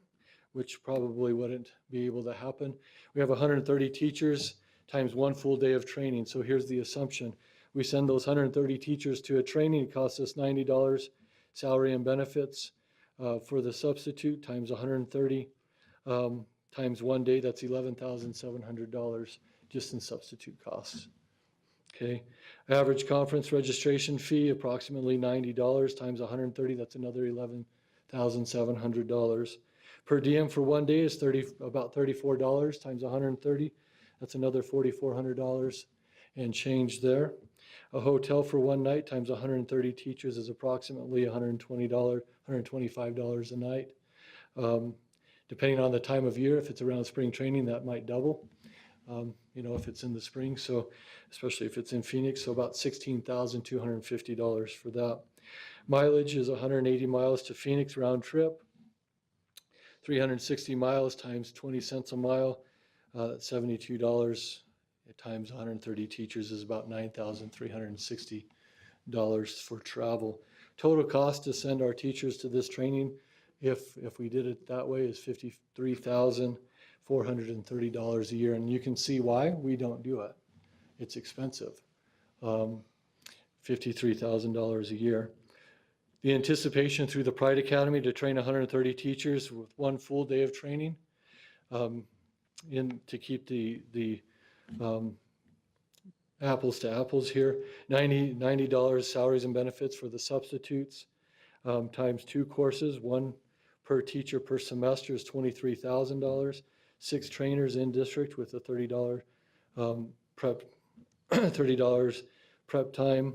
which probably wouldn't be able to happen. We have 130 teachers times 1 full day of training. So here's the assumption. We send those 130 teachers to a training, it costs us $90 salary and benefits. For the substitute times 130 times 1 day, that's $11,700 just in substitute costs. Okay, average conference registration fee approximately $90 times 130, that's another $11,700. Per diem for 1 day is about $34 times 130, that's another $4,400 and change there. A hotel for 1 night times 130 teachers is approximately $125 a night. Depending on the time of year, if it's around spring training, that might double. If it's in the spring, so especially if it's in Phoenix, so about $16,250 for that. Mileage is 180 miles to Phoenix round trip. 360 miles times 20 cents a mile, $72 times 130 teachers is about $9,360 for travel. Total cost to send our teachers to this training, if we did it that way, is $53,430 a year. And you can see why we don't do it. It's expensive, $53,000 a year. The anticipation through the Pride Academy to train 130 teachers with 1 full day of training to keep the apples to apples here. $90 salaries and benefits for the substitutes times 2 courses, 1 per teacher per semester is $23,000. 6 trainers in district with a $30 prep $30 prep time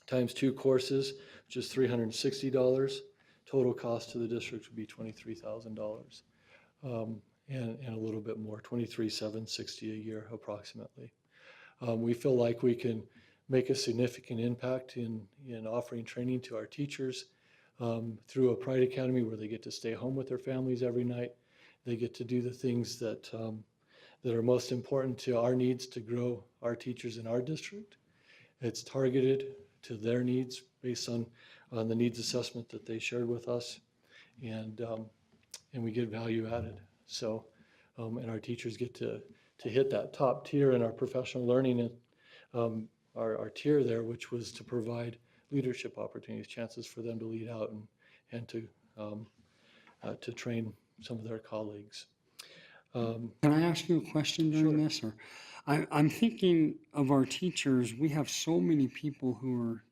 times 2 courses, which is $360. Total cost to the district would be $23,000 and a little bit more, $23,760 a year approximately. We feel like we can make a significant impact in offering training to our teachers through a Pride Academy where they get to stay home with their families every night. They get to do the things that are most important to our needs to grow our teachers in our district. It's targeted to their needs based on the needs assessment that they shared with us, and we get value added. So, and our teachers get to hit that top tier in our professional learning, and our tier there, which was to provide leadership opportunities, chances for them to lead out and to train some of their colleagues. Can I ask you a question during this? Or I'm thinking of our teachers. We have so many people who are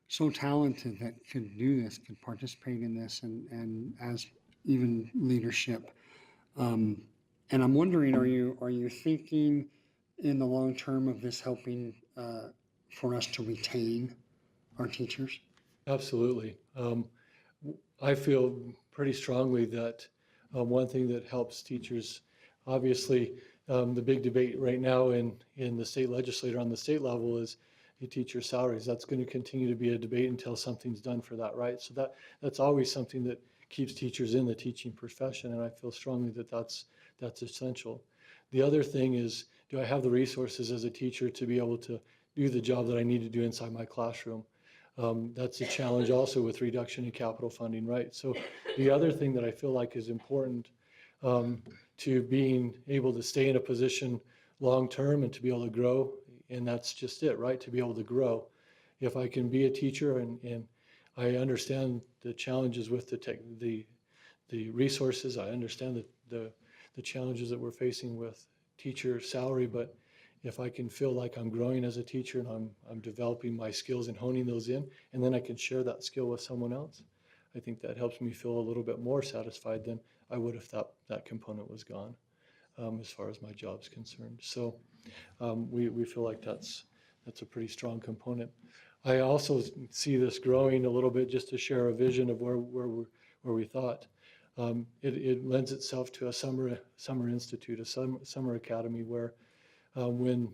so talented that could do this, could participate in this, and as even leadership. And I'm wondering, are you thinking in the long term of this helping for us to retain our teachers? Absolutely. I feel pretty strongly that one thing that helps teachers, obviously, the big debate right now in the state legislature on the state level is the teacher salaries. That's going to continue to be a debate until something's done for that, right? So that's always something that keeps teachers in the teaching profession, and I feel strongly that that's essential. The other thing is, do I have the resources as a teacher to be able to do the job that I need to do inside my classroom? That's a challenge also with reduction in capital funding, right? So the other thing that I feel like is important to being able to stay in a position long-term and to be able to grow, and that's just it, right? To be able to grow. If I can be a teacher and I understand the challenges with the resources, I understand the challenges that we're facing with teacher salary, but if I can feel like I'm growing as a teacher and I'm developing my skills and honing those in, and then I can share that skill with someone else, I think that helps me feel a little bit more satisfied than I would if that component was gone, as far as my job's concerned. So we feel like that's a pretty strong component. I also see this growing a little bit, just to share a vision of where we thought. It lends itself to a summer institute, a summer academy, where when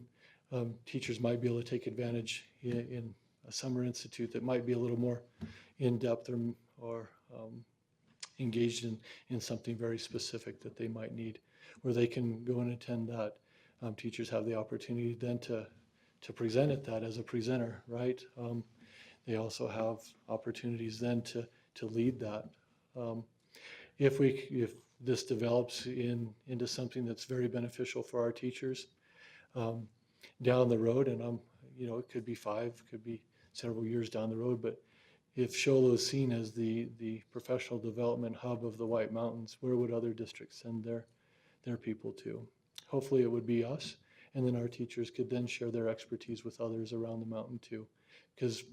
teachers might be able to take advantage in a summer institute that might be a little more in-depth or engaged in something very specific that they might need, where they can go and attend that. Teachers have the opportunity then to present at that as a presenter, right? They also have opportunities then to lead that. If this develops into something that's very beneficial for our teachers down the road, and it could be 5, could be several years down the road, but if Show Low is seen as the professional development hub of the White Mountains, where would other districts send their people to? Hopefully it would be us, and then our teachers could then share their expertise with others around the mountain too. Because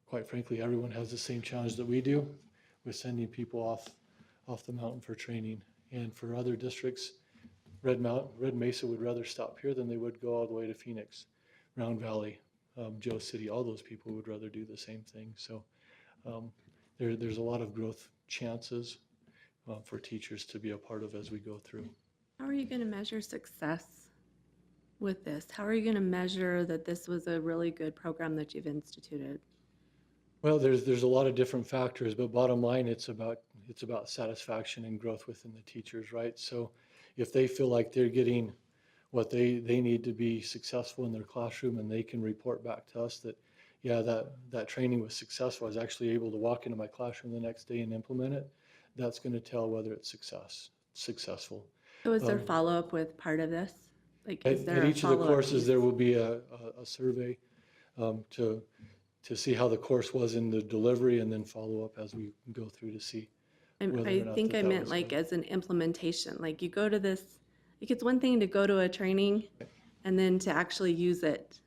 quite frankly, everyone has the same challenge that we do with sending people off the mountain for training. And for other districts, Red Mesa would rather stop here than they would go all the way to Phoenix, Round Valley, Joe City. All those people would rather do the same thing. So there's a lot of growth chances for teachers to be a part of as we go through. How are you going to measure success with this? How are you going to measure that this was a really good program that you've instituted? Well, there's a lot of different factors, but bottom line, it's about satisfaction and growth within the teachers, right? So if they feel like they're getting what they need to be successful in their classroom, and they can report back to us that, yeah, that training was successful, I was actually able to walk into my classroom the next day and implement it, that's going to tell whether it's successful. So is there follow-up with part of this? Like, is there at a each of the follow-up courses, piece? there will be a survey to see how the course was in the delivery, and then follow up as we go through to see whether or I not think I that meant was like good. as an implementation, like you go to this, like it's one thing to go to a training and then to actually use it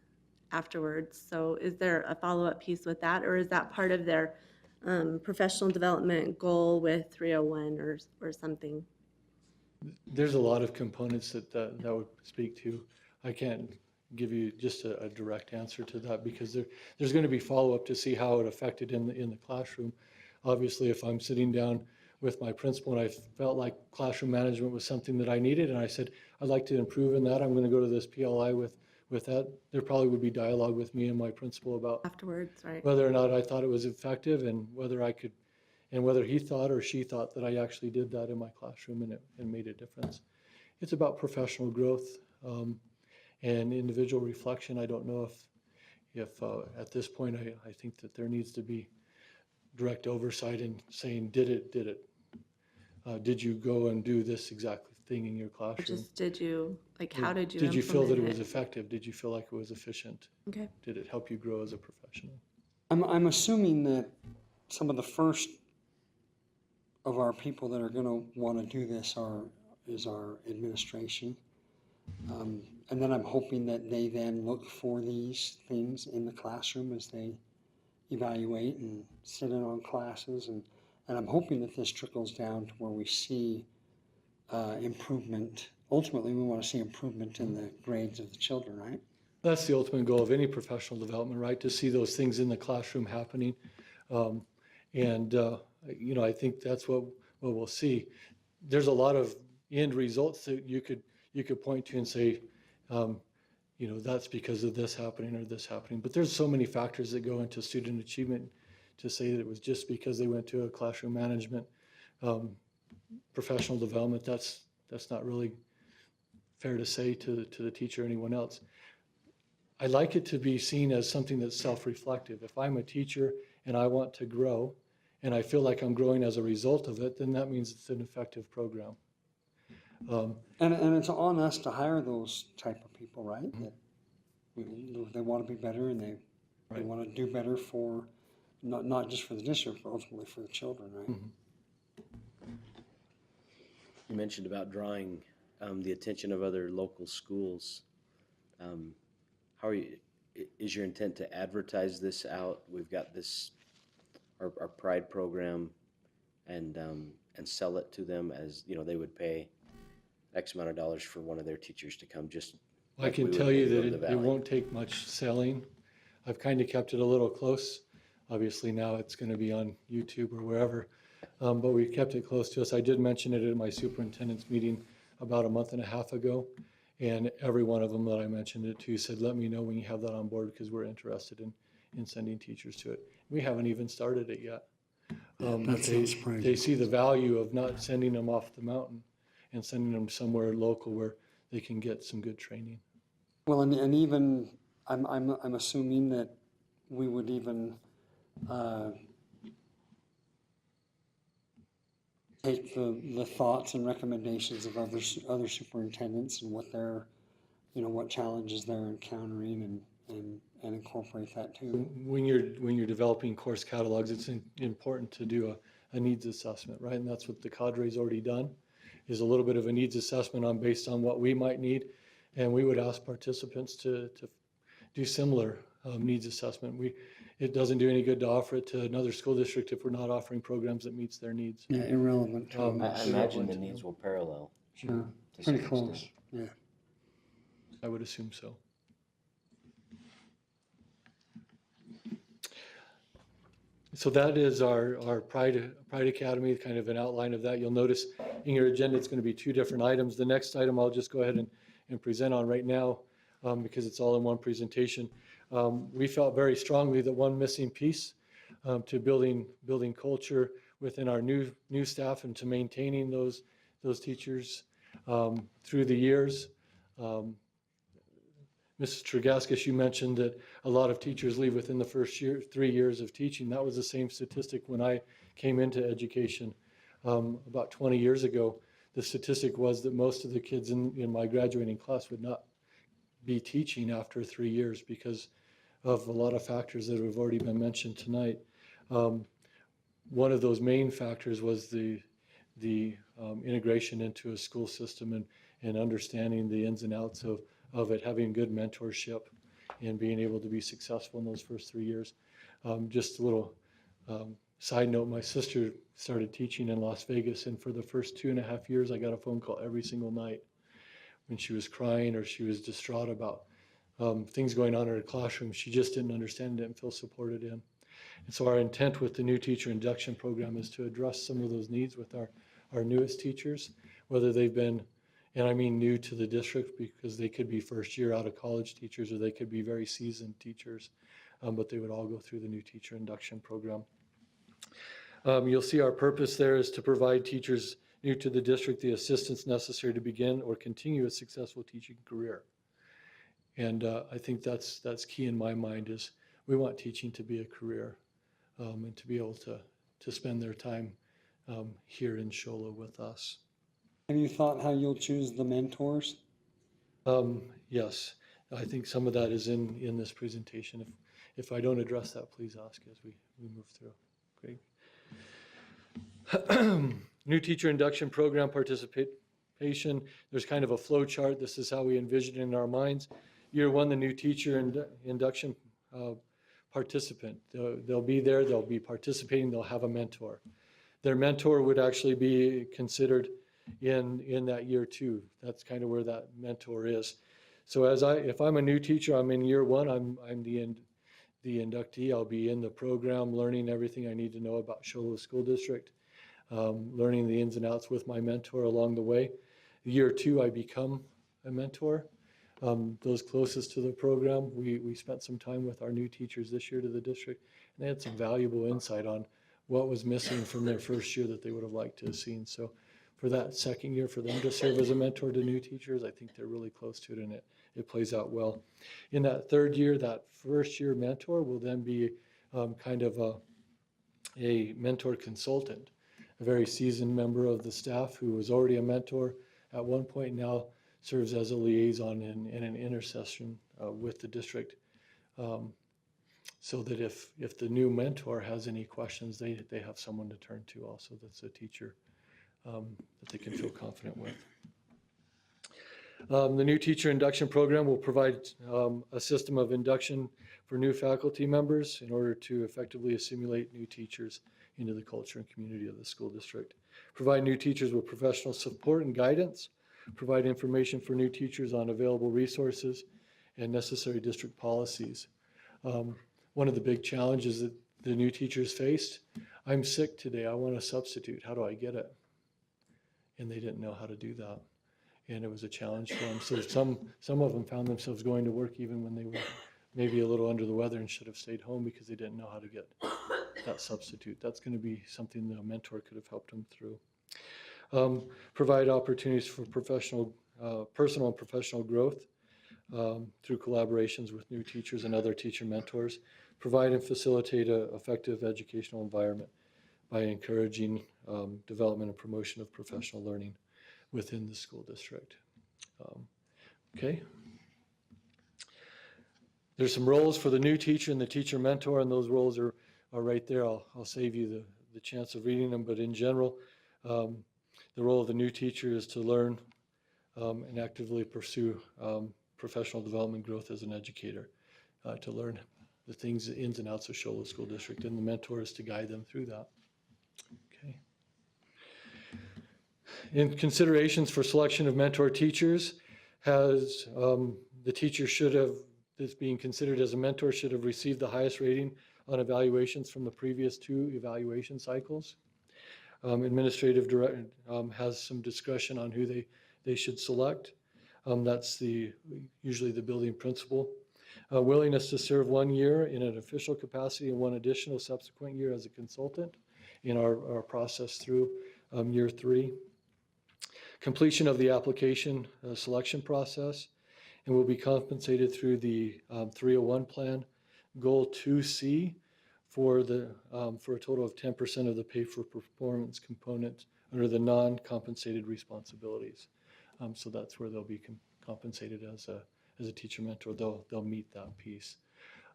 afterwards. So is there a follow-up piece with that, or is that part of their professional development goal with 301 or something? There's a lot of components that would speak to. I can't give you just a direct answer to that, because there's going to be follow-up to see how it affected in the classroom. Obviously, if I'm sitting down with my principal and I felt like classroom management was something that I needed, and I said, I'd like to improve in that, I'm going to go to this PLI with that, there probably would be dialogue with me and my principal about Afterwards, right? whether or not I thought it was effective, and whether I could, and whether he thought or she thought that I actually did that in my classroom and it made a difference. It's about professional growth and individual reflection. I don't know if at this point, I think that there needs to be direct oversight in saying, did it? Did you go and do this exact thing in your Or classroom? just did you, like, how did you Did you feel that it implement was effective? Did you feel like it was efficient? Okay. Did it help you grow as a professional? I'm assuming that some of the first of our people that are going to want to do this is our administration. And then I'm hoping that they then look for these things in the classroom as they evaluate and sit in on classes. And I'm hoping that this trickles down to where we see improvement. Ultimately, we want to see improvement in the grades of the children, right? That's the ultimate goal of any professional development, right? To see those things in the classroom happening. I think that's what we'll see. There's a lot of end results that you could point to and say, that's because of this happening or this happening. But there's so many factors that go into student achievement to say that it was just because they went to a classroom management professional development. That's not really fair to say to the teacher or anyone else. I like it to be seen as something that's self-reflective. If I'm a teacher and I want to grow, and I feel like I'm growing as a result of it, then that means it's an effective program. And it's on us to hire those type of people, right? That they want to be better, and they want to do better for not just for the district, but ultimately for the children, right? Mm-hmm. You mentioned about drawing the attention of other local schools. How are you? Is your intent to advertise this out? We've got this our Pride program, and sell it to them as they would pay X amount of dollars for one of their teachers to come. Just I like can we would tell you when we that go to the it valley. won't take much selling. I've kind of kept it a little close. Obviously now it's going to be on YouTube or wherever, but we kept it close to us. I did mention it at my superintendent's meeting about a month and a half ago, and every one of them that I mentioned it to said, let me know when you have that on board because we're interested in sending teachers to it. We haven't even started it yet. That But sounds surprising. they see the value of not sending them off the mountain and sending them somewhere local where they can get some good training. Well, and even, I'm assuming that we would even take the thoughts and recommendations of other superintendents and what they're, what challenges they're encountering and incorporate that too. When you're developing course catalogs, it's important to do a needs assessment, right? And that's what the cadre's already done, is a little bit of a needs assessment based on what we might need. And we would ask participants to do similar needs assessment. It doesn't do any good to offer it to another school district if we're not offering programs that meets their needs. Yeah, irrelevant. to them. I imagine the needs will parallel. Sure, to pretty some close, extent. yeah. I would assume so. So that is our Pride Academy, kind of an outline of that. You'll notice in your agenda, it's going to be 2 different items. The next item I'll just go ahead and present on right now because it's all in one presentation. We felt very strongly that one missing piece to building culture within our new staff and to maintaining those teachers through the years. Mrs. Tregaskis, you mentioned that a lot of teachers leave within the first 3 years of teaching. That was the same statistic when I came into education about 20 years ago. The statistic was that most of the kids in my graduating class would not be teaching after 3 years because of a lot of factors that have already been mentioned tonight. One of those main factors was the integration into a school system and understanding the ins and outs of it, having good mentorship and being able to be successful in those first 3 years. Just a little side note, my sister started teaching in Las Vegas, and for the first 2.5 years, I got a phone call every single night when she was crying or she was distraught about things going on in her classroom. She just didn't understand, didn't feel supported in. And so our intent with the new teacher induction program is to address some of those needs with our newest teachers, whether they've been, and I mean new to the district because they could be first year out of college teachers or they could be very seasoned teachers, but they would all go through the new teacher induction program. You'll see our purpose there is to provide teachers new to the district the assistance necessary to begin or continue a successful teaching career. And I think that's key in my mind is we want teaching to be a career and to be able to spend their time here in Shola with us. Have you thought how you'll choose the mentors? Yes, I think some of that is in this presentation. If I don't address that, please ask as we move through. Great. New teacher induction program participation. There's kind of a flow chart. This is how we envision it in our minds. Year 1, the new teacher induction participant. They'll be there, they'll be participating, they'll have a mentor. Their mentor would actually be considered in that year 2. That's kind of where that mentor is. So if I'm a new teacher, I'm in year 1, I'm the inductee. I'll be in the program, learning everything I need to know about Shola School District, learning the ins and outs with my mentor along the way. Year 2, I become a mentor. Those closest to the program, we spent some time with our new teachers this year to the district, and they had some valuable insight on what was missing from their first year that they would have liked to have seen. So for that second year, for them to serve as a mentor to new teachers, I think they're really close to it, and it plays out well. In that third year, that first year mentor will then be kind of a mentor consultant, a very seasoned member of the staff who was already a mentor at one point, now serves as a liaison and an intercession with the district, so that if the new mentor has any questions, they have someone to turn to also that's a teacher that they can feel confident with. The new teacher induction program will provide a system of induction for new faculty members in order to effectively assimilate new teachers into the culture and community of the school district. Provide new teachers with professional support and guidance. Provide information for new teachers on available resources and necessary district policies. One of the big challenges that the new teachers faced, I'm sick today, I want a substitute, how do I get it? And they didn't know how to do that. And it was a challenge for them. So some of them found themselves going to work even when they were maybe a little under the weather and should have stayed home because they didn't know how to get that substitute. That's going to be something that a mentor could have helped them through. Provide opportunities for personal and professional growth through collaborations with new teachers and other teacher mentors. Provide and facilitate an effective educational environment by encouraging development and promotion of professional learning within the school district. Okay. There's some roles for the new teacher and the teacher mentor, and those roles are right there. I'll save you the chance of reading them, but in general, the role of the new teacher is to learn and actively pursue professional development growth as an educator, to learn the things, the ins and outs of Show Low School District, and the mentor is to guide them through that. Okay. In considerations for selection of mentor teachers, has the teacher should have, that's being considered as a mentor, should have received the highest rating on evaluations from the previous 2 evaluation cycles. Administrative director has some discretion on who they should select. That's usually the building principal. Willingness to serve 1 year in an official capacity and 1 additional subsequent year as a consultant in our process through year 3. Completion of the application selection process, and will be compensated through the 301 plan. Goal 2C for a total of 10% of the pay for performance component under the non-compensated responsibilities. So that's where they'll be compensated as a teacher mentor. They'll meet that piece.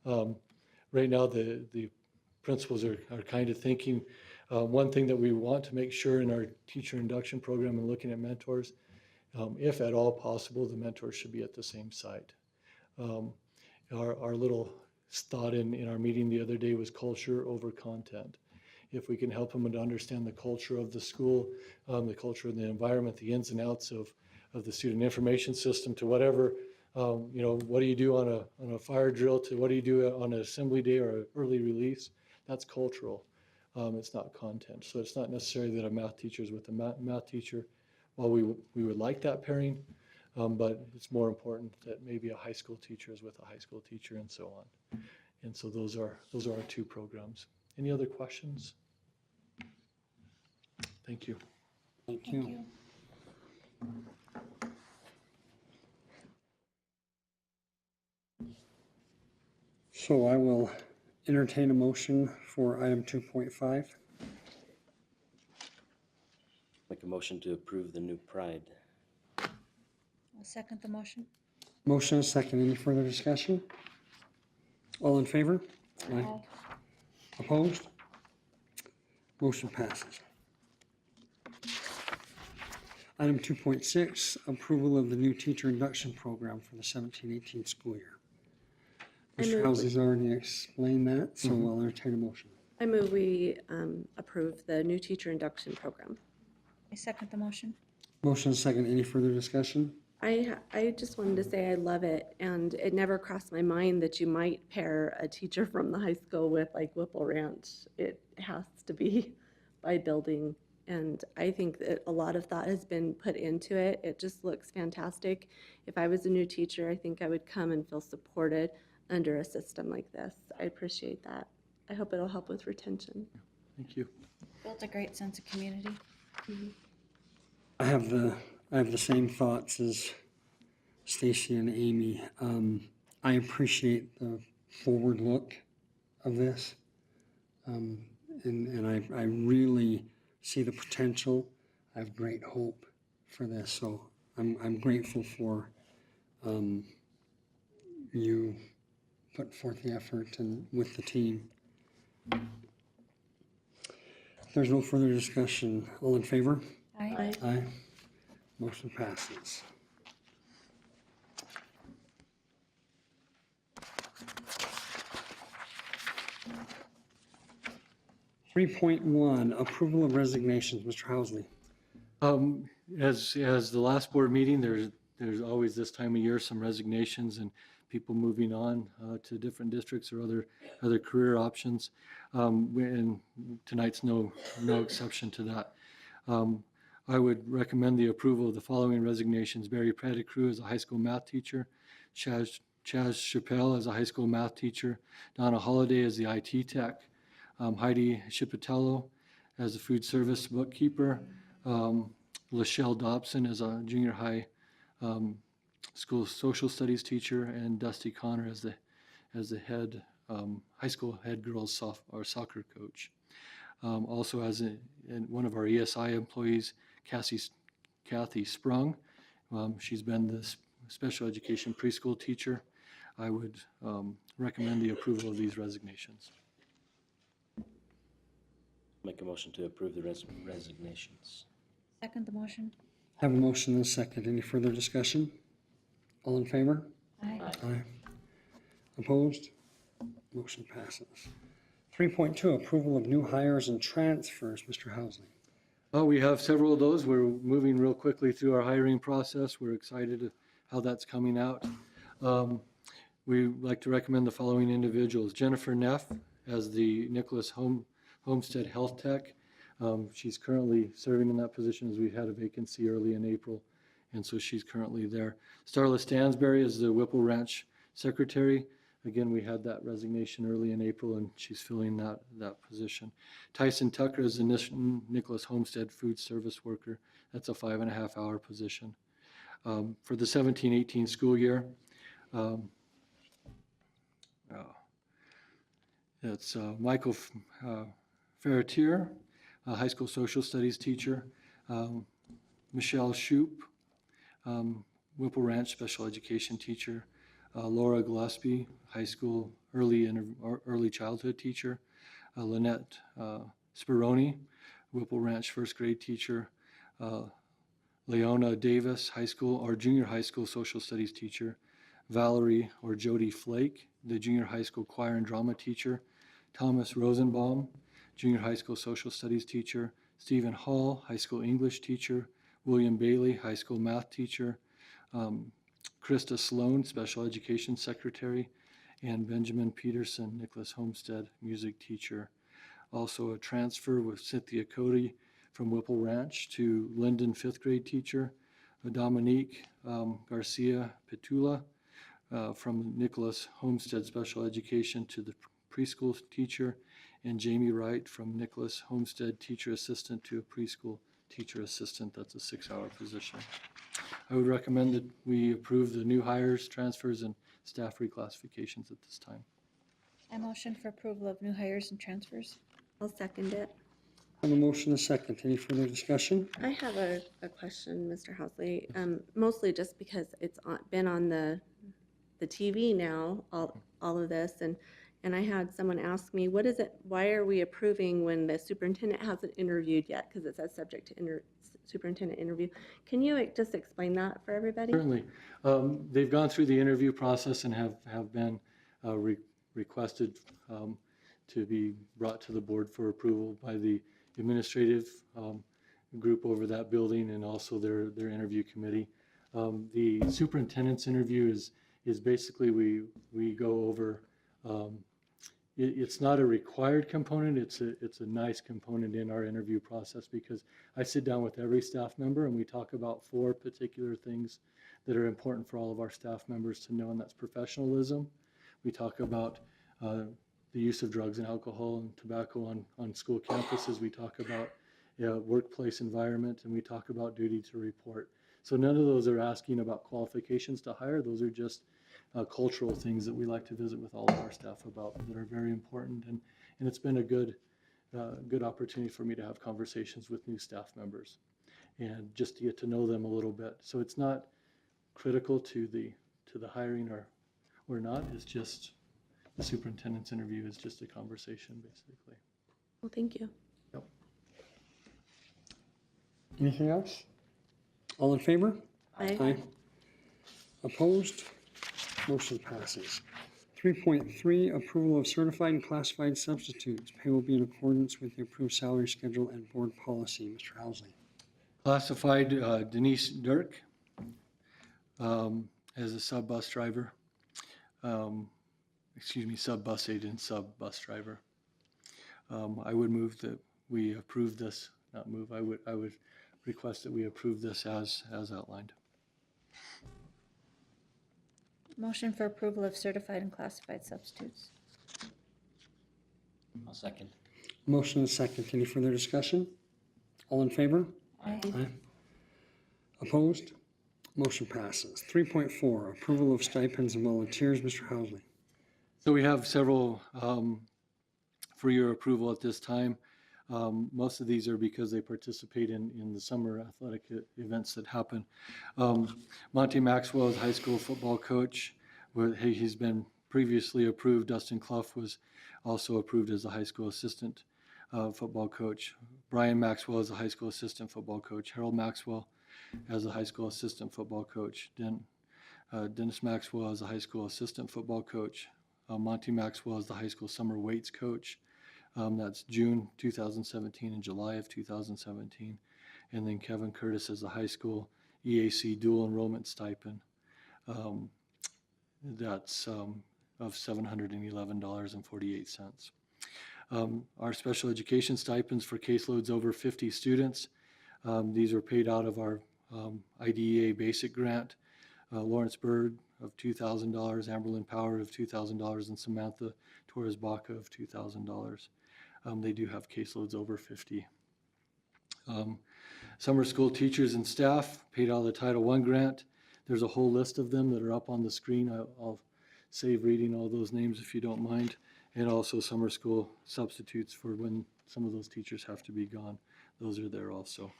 Right now, the principals are kind of thinking, one thing that we want to make sure in our teacher induction program and looking at mentors, if at all possible, the mentors should be at the same site. Our little thought in our meeting the other day was culture over content. If we can help them to understand the culture of the school, the culture of the environment, the ins and outs of the student information system, to whatever, what do you do on a fire drill, to what do you do on an assembly day or an early release, that's cultural. It's not content. So it's not necessarily that a math teacher is with a math teacher. While we would like that pairing, but it's more important that maybe a high school teacher is with a high school teacher and so on. And so those are our 2 programs. Any other questions? Thank you. Thank you. So I will entertain a motion for item 2.5. Make a motion to approve the new Pride. I'll second the motion. Motion and second. Any further discussion? All in favor? Aye. Opposed? Motion passes. Item 2.6, approval of the new teacher induction program for the 17-18 school year. Mr. Housley's already explained that, so I'll entertain a motion. I move we approve the new teacher induction program. I second the motion. Motion and second. Any further discussion? I just wanted to say I love it, and it never crossed my mind that you might pair a teacher from the high school with like Whipple Ranch. It has to be by building, and I think that a lot of thought has been put into it. It just looks fantastic. If I was a new teacher, I think I would come and feel supported under a system like this. I appreciate that. I hope it'll help with retention. Thank you. Builds a great sense of community. I have the same thoughts as Stacy and Amy. I appreciate the forward look of this, and I really see the potential. I have great hope for this, so I'm grateful for you putting forth the effort and with the team. If there's no further discussion, all in favor? Aye. Aye. Motion passes. Three point one, approval of resignations. Mr. Housley. As the last board meeting, there's always this time of year some resignations, and people moving on to different districts or other career options. And tonight's no exception to that. I would recommend the approval of the following resignations: Barry Pettigrew as a high school math teacher, Chaz Chappelle as a high school math teacher, Donna Holliday as the IT tech, Heidi Shipatello as a food service bookkeeper, Lachelle Dobson as a junior high school social studies teacher, and Dusty Connor as the head high school head girls soccer coach. Also, as one of our ESI employees, Kathy Sprung. She's been the special education preschool teacher. I would recommend the approval of these resignations. Make a motion to approve the resignations. Second the motion. Have a motion and a second. Any further discussion? All in favor? Aye. Aye. Opposed? Motion passes. 3.2, approval of new hires and transfers. Mr. Housley. We have several of those. We're moving real quickly through our hiring process. We're excited how that's coming out. We'd like to recommend the following individuals: Jennifer Neff as the Nicholas Homestead Health Tech. She's currently serving in that position as we had a vacancy early in April, and so she's currently there. Starla Stansberry is the Whipple Ranch Secretary. Again, we had that resignation early in April, and she's filling that position. Tyson Tucker is the Nicholas Homestead Food Service Worker. That's a 5.5-hour position. For the 17-18 school year, it's Michael Ferretier, a high school social studies teacher, Michelle Shoup, Whipple Ranch special education teacher, Laura Gillespie, high school early childhood teacher, Lynette Spironi, Whipple Ranch first grade teacher, Leona Davis, high school or junior high school social studies teacher, Valerie or Jody Flake, the junior high school choir and drama teacher, Thomas Rosenbaum, junior high school social studies teacher, Stephen Hall, high school English teacher, William Bailey, high school math teacher, Krista Sloan, special education secretary, and Benjamin Peterson, Nicholas Homestead music teacher. Also a transfer with Cynthia Cody from Whipple Ranch to Linden fifth grade teacher, Dominique Garcia Petula from Nicholas Homestead special education to the preschool teacher, and Jamie Wright from Nicholas Homestead teacher assistant to a preschool teacher assistant. That's a 6-hour position. I would recommend that we approve the new hires, transfers, and staff reclassifications at this time. I motion for approval of new hires and transfers. I'll second it. Have a motion and a second. Any further discussion? I have a question, Mr. Housley, mostly just because it's been on the TV now, all of this, and I had someone ask me, what is it, why are we approving when the superintendent hasn't interviewed yet? Because it says subject to superintendent interview. Can you just explain that for everybody? Certainly. They've gone through the interview process and have been requested to be brought to the board for approval by the administrative group over that building and also their interview committee. The superintendent's interview is basically we go over, it's not a required component, it's a nice component in our interview process because I sit down with every staff member and we talk about 4 particular things that are important for all of our staff members to know, and that's professionalism. We talk about the use of drugs and alcohol and tobacco on school campuses. We talk about workplace environment, and we talk about duty to report. So none of those are asking about qualifications to hire. Those are just cultural things that we like to visit with all of our staff about that are very important. And it's been a good opportunity for me to have conversations with new staff members and just to get to know them a little bit. So it's not critical to the hiring or not. It's just the superintendent's interview is just a conversation, basically. Well, thank you. Yep. Anything else? All in favor? Aye. Opposed? Motion passes. 3.3, approval of certified and classified substitutes. Pay will be in accordance with the approved salary schedule and board policy. Mr. Housley. Classified Denise Dirk as a sub bus driver. sub-bus aide and sub-bus driver. I would move that we approve this, not move, I would request that we approve this as outlined. Motion for approval of certified and classified substitutes. I'll second. Motion and a second. Any further discussion? All in favor? Aye. Opposed? Motion passes. 3.4, approval of stipends and volunteers. Mr. Housley. So we have several for your approval at this time. Most of these are because they participate in the summer athletic events that happen. Monty Maxwell is a high school football coach. He's been previously approved. Dustin Clough was also approved as a high school assistant football coach. Brian Maxwell is a high school assistant football coach. Harold Maxwell as a high school assistant football coach. Dennis Maxwell is a high school assistant football coach. Monty Maxwell is the high school summer weights coach. That's June 2017 and July of 2017. And then Kevin Curtis is the high school EAC dual enrollment stipend. That's of $711.48. Our special education stipends for caseloads over 50 students. These are paid out of our IDEA basic grant. Lawrence Bird of $2,000, Amberlyn Power of $2,000, and Samantha Torres Baca of $2,000. They do have caseloads over 50. Summer school teachers and staff paid out of the Title I grant. There's a whole list of them that are up on the screen. I'll save reading all those names if you don't mind. And also summer school substitutes for when some of those teachers have to be gone. Those are there also.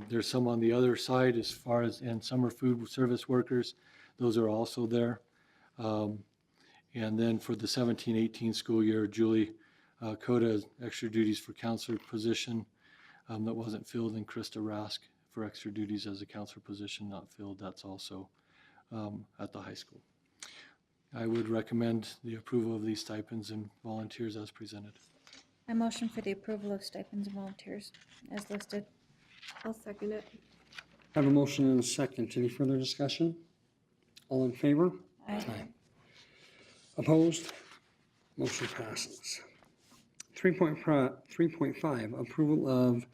There's some on the other side as far as, and summer food service workers, those are also there. And then for the 17-18 school year, Julie Coda, extra duties for counselor position that wasn't filled, and Krista Rask for extra duties as a counselor position not filled. That's also at the high school. I would recommend the approval of these stipends and volunteers as presented. I motion for the approval of stipends and volunteers as listed. I'll second it. Have a motion and a second. Any further discussion? All in favor? Aye. Opposed? Motion passes. 3.5, approval of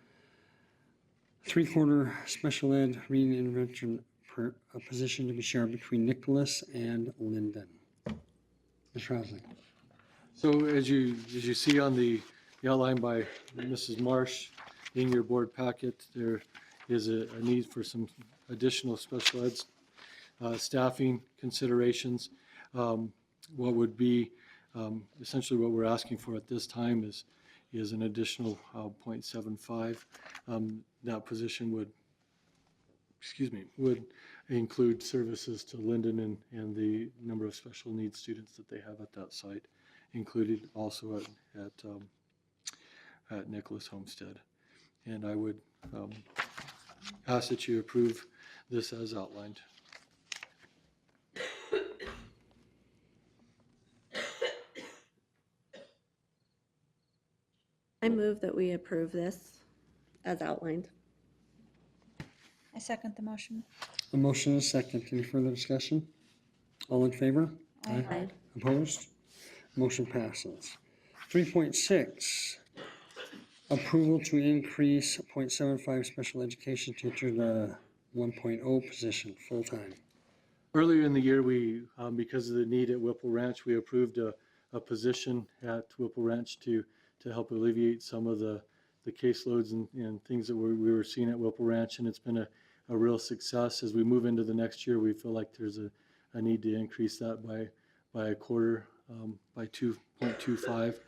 three-quarter special ed reading intervention per a position to be shared between Nicholas and Linden. Mr. Housley. So as you see on the outline by Mrs. Marsh in your board packet, there is a need for some additional special ed staffing considerations. What would be essentially what we're asking for at this time is an additional 0.75. That position would include services to Linden and the number of special needs students that they have at that site, included also at Nicholas Homestead. And I would ask that you approve this as outlined. I move that we approve this as outlined. I second the motion. A motion and a second. Any further discussion? All in favor? Aye. Opposed? Motion passes. 3.6, approval to increase 0.75 special education teacher to 1.0 position, full-time. Earlier in the year, we, because of the need at Whipple Ranch, we approved a position at Whipple Ranch to help alleviate some of the caseloads and things that we were seeing at Whipple Ranch, and it's been a real success. As we move into the next year, we feel like there's a need to increase that by a quarter, by 2.25,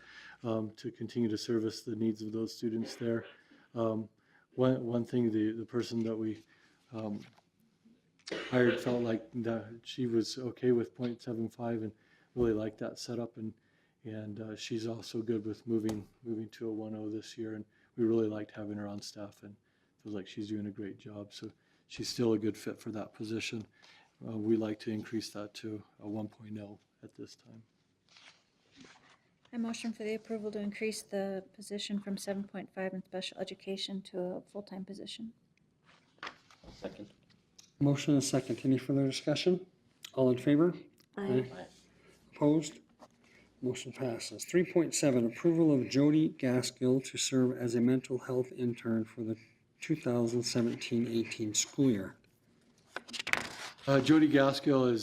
to continue to service the needs of those students there. One thing, the person that we hired felt like that she was okay with 0.75 and really liked that setup, and she's also good with moving to a 1.0 this year, and we really liked having her on staff and feels like she's doing a great job. So she's still a good fit for that position. We like to increase that to a 1.0 at this time. I motion for the approval to increase the position from 7.5 in special education to a full-time position. Second. Motion and a second. Any further discussion? All in favor? Aye. Opposed? Motion passes. 3.7, approval of Jody Gaskill to serve as a mental health intern for the 2017-18 school year. Jody Gaskill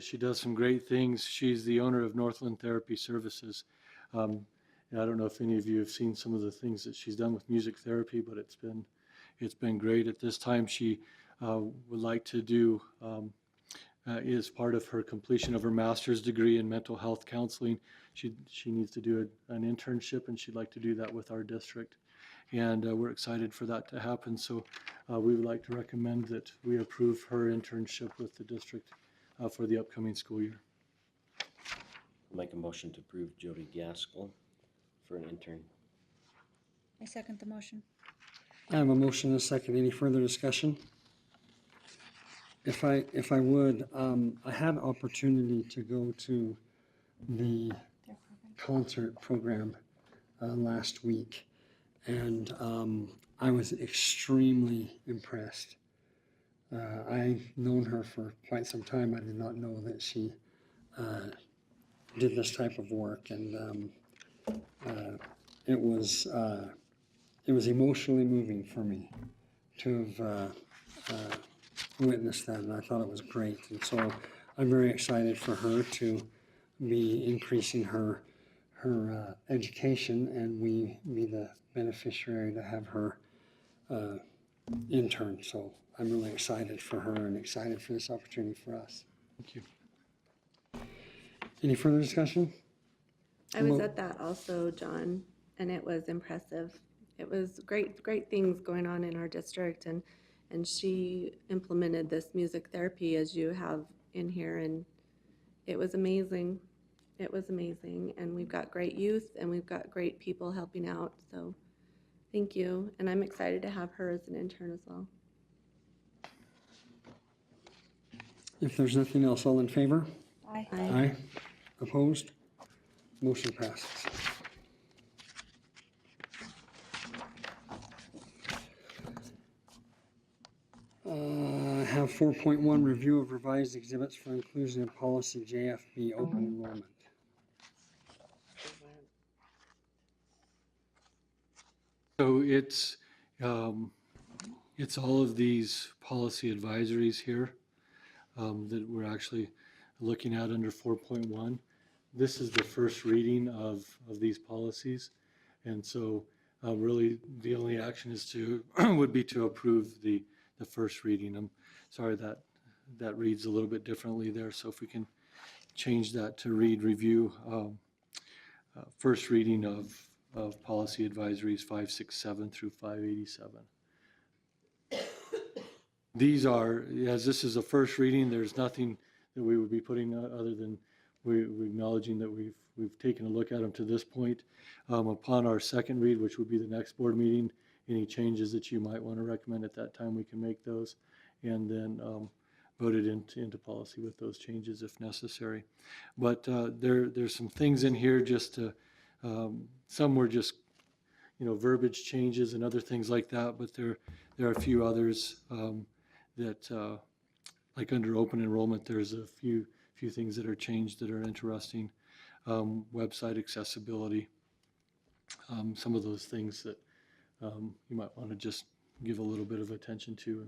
she does some great things. She's the owner of Northland Therapy Services. And I don't know if any of you have seen some of the things that she's done with music therapy, but it's been great. At this time, she would like to do, is part of her completion of her master's degree in mental health counseling. She needs to do an internship, and she'd like to do that with our district. And we're excited for that to happen. So we would like to recommend that we approve her internship with the district for the upcoming school year. Make a motion to approve Jody Gaskell for an intern. I second the motion. I have a motion and a second. Any further discussion? If I would, I had opportunity to go to the concert program last week, and I was extremely impressed. I've known her for quite some time. I did not know that she did this type of work, and it was emotionally moving for me to have witnessed that, and I thought it was great. And so I'm very excited for her to be increasing her education, and we be the beneficiary to have her intern. So I'm really excited for her and excited for this opportunity for us. Thank you. Any further discussion? I was at that also, John, and it was impressive. It was great things going on in our district, and she implemented this music therapy as you have in here, and it was amazing. It was amazing, and we've got great youth, and we've got great people helping out, so thank you. And I'm excited to have her as an intern as well. If there's nothing else, all in favor? Aye. Aye. Opposed? Motion passes. I have 4.1, review of revised exhibits for inclusion in policy JFB open enrollment. So it's all of these policy advisories here that we're actually looking at under 4.1. This is the first reading of these policies. And so really the only action is would be to approve the first reading. I'm sorry that reads a little bit differently there. So if we can change that to review first reading of policy advisories 567 through 587. These are, as this is a first reading, there's nothing that we would be putting other than we're acknowledging that we've taken a look at them to this point. Upon our second read, which would be the next board meeting, any changes that you might want to recommend at that time, we can make those and then vote it into policy with those changes if necessary. But there's some things in here just to, some were just, verbiage changes and other things like that, but there are a few others that, like under open enrollment, there's a few things that are changed that are interesting. Website accessibility, some of those things that you might want to just give a little bit of attention to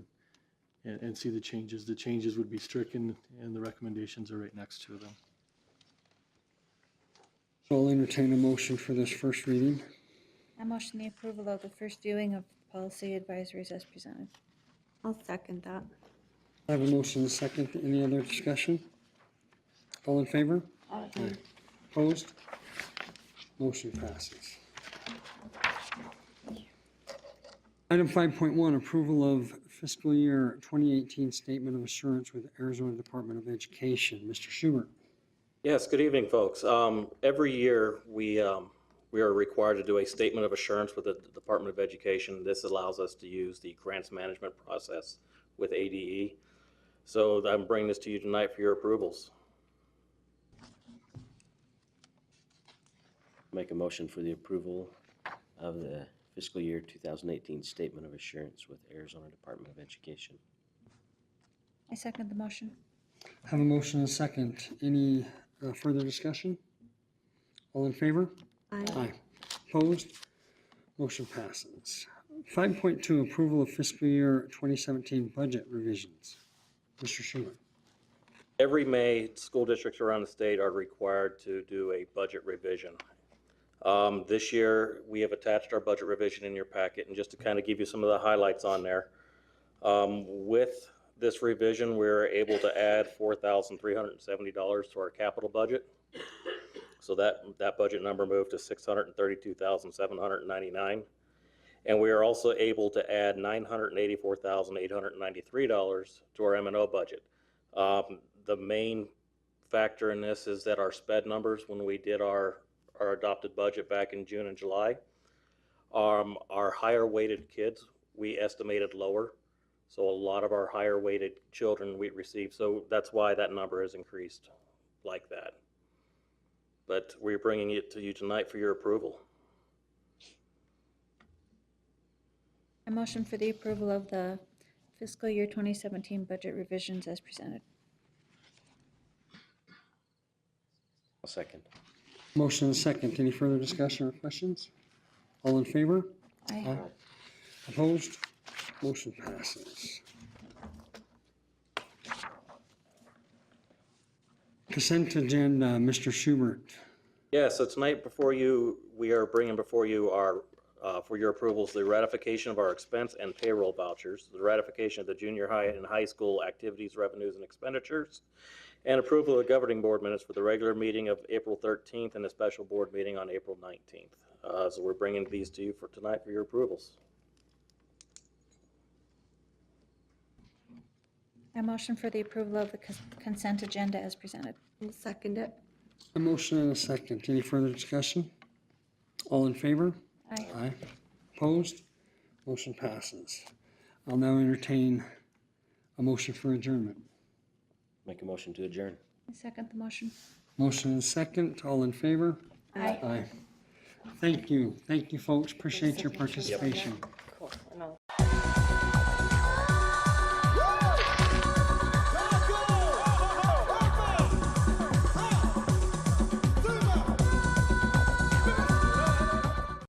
and see the changes. The changes would be stricken and the recommendations are right next to them. So I'll entertain a motion for this first reading. I motion the approval of the first viewing of policy advisories as presented. I'll second that. I have a motion and a second. Any other discussion? All in favor? Aye. Opposed? Motion passes. Item 5.1, approval of fiscal year 2018 statement of assurance with Arizona Department of Education. Mr. Schubert. Yes, good evening, folks. Every year we are required to do a statement of assurance with the Department of Education. This allows us to use the grants management process with ADE. So I'm bringing this to you tonight for your approvals. Make a motion for the approval of the fiscal year 2018 Statement of Assurance with Arizona Department of Education. I second the motion. Have a motion and a second. Any further discussion? All in favor? Aye. Opposed? Motion passes. 5.2, approval of fiscal year 2017 budget revisions. Mr. Schubert. Every May, school districts around the state are required to do a budget revision. This year, we have attached our budget revision in your packet, and just to kind of give you some of the highlights on there. With this revision, we're able to add $4,370 to our capital budget. So that budget number moved to $632,799. And we are also able to add $984,893 to our M&O budget. The main factor in this is that our SPED numbers, when we did our adopted budget back in June and July, our higher weighted kids, we estimated lower. So a lot of our higher weighted children we received. So that's why that number has increased like that. But we're bringing it to you tonight for your approval. A motion for the approval of the fiscal year 2017 budget revisions as presented. I'll second. Motion and a second. Any further discussion or questions? All in favor? Aye. Opposed? Motion passes. Consent agenda, Mr. Schubert. Yeah, so tonight before you, we are bringing before you our, for your approvals, the ratification of our expense and payroll vouchers, the ratification of the junior high and high school activities, revenues, and expenditures, and approval of the governing board minutes for the regular meeting of April 13th and the special board meeting on April 19th. So we're bringing these to you for tonight for your approvals. A motion for the approval of the consent agenda as presented. I'll second it. A motion and a second. Any further discussion? All in favor? Aye. Aye. Opposed? Motion passes. I'll now entertain a motion for adjournment. Make a motion to adjourn. I second the motion. Motion and a second. All in favor? Aye. Aye. Thank you. Thank you, folks. Appreciate your participation.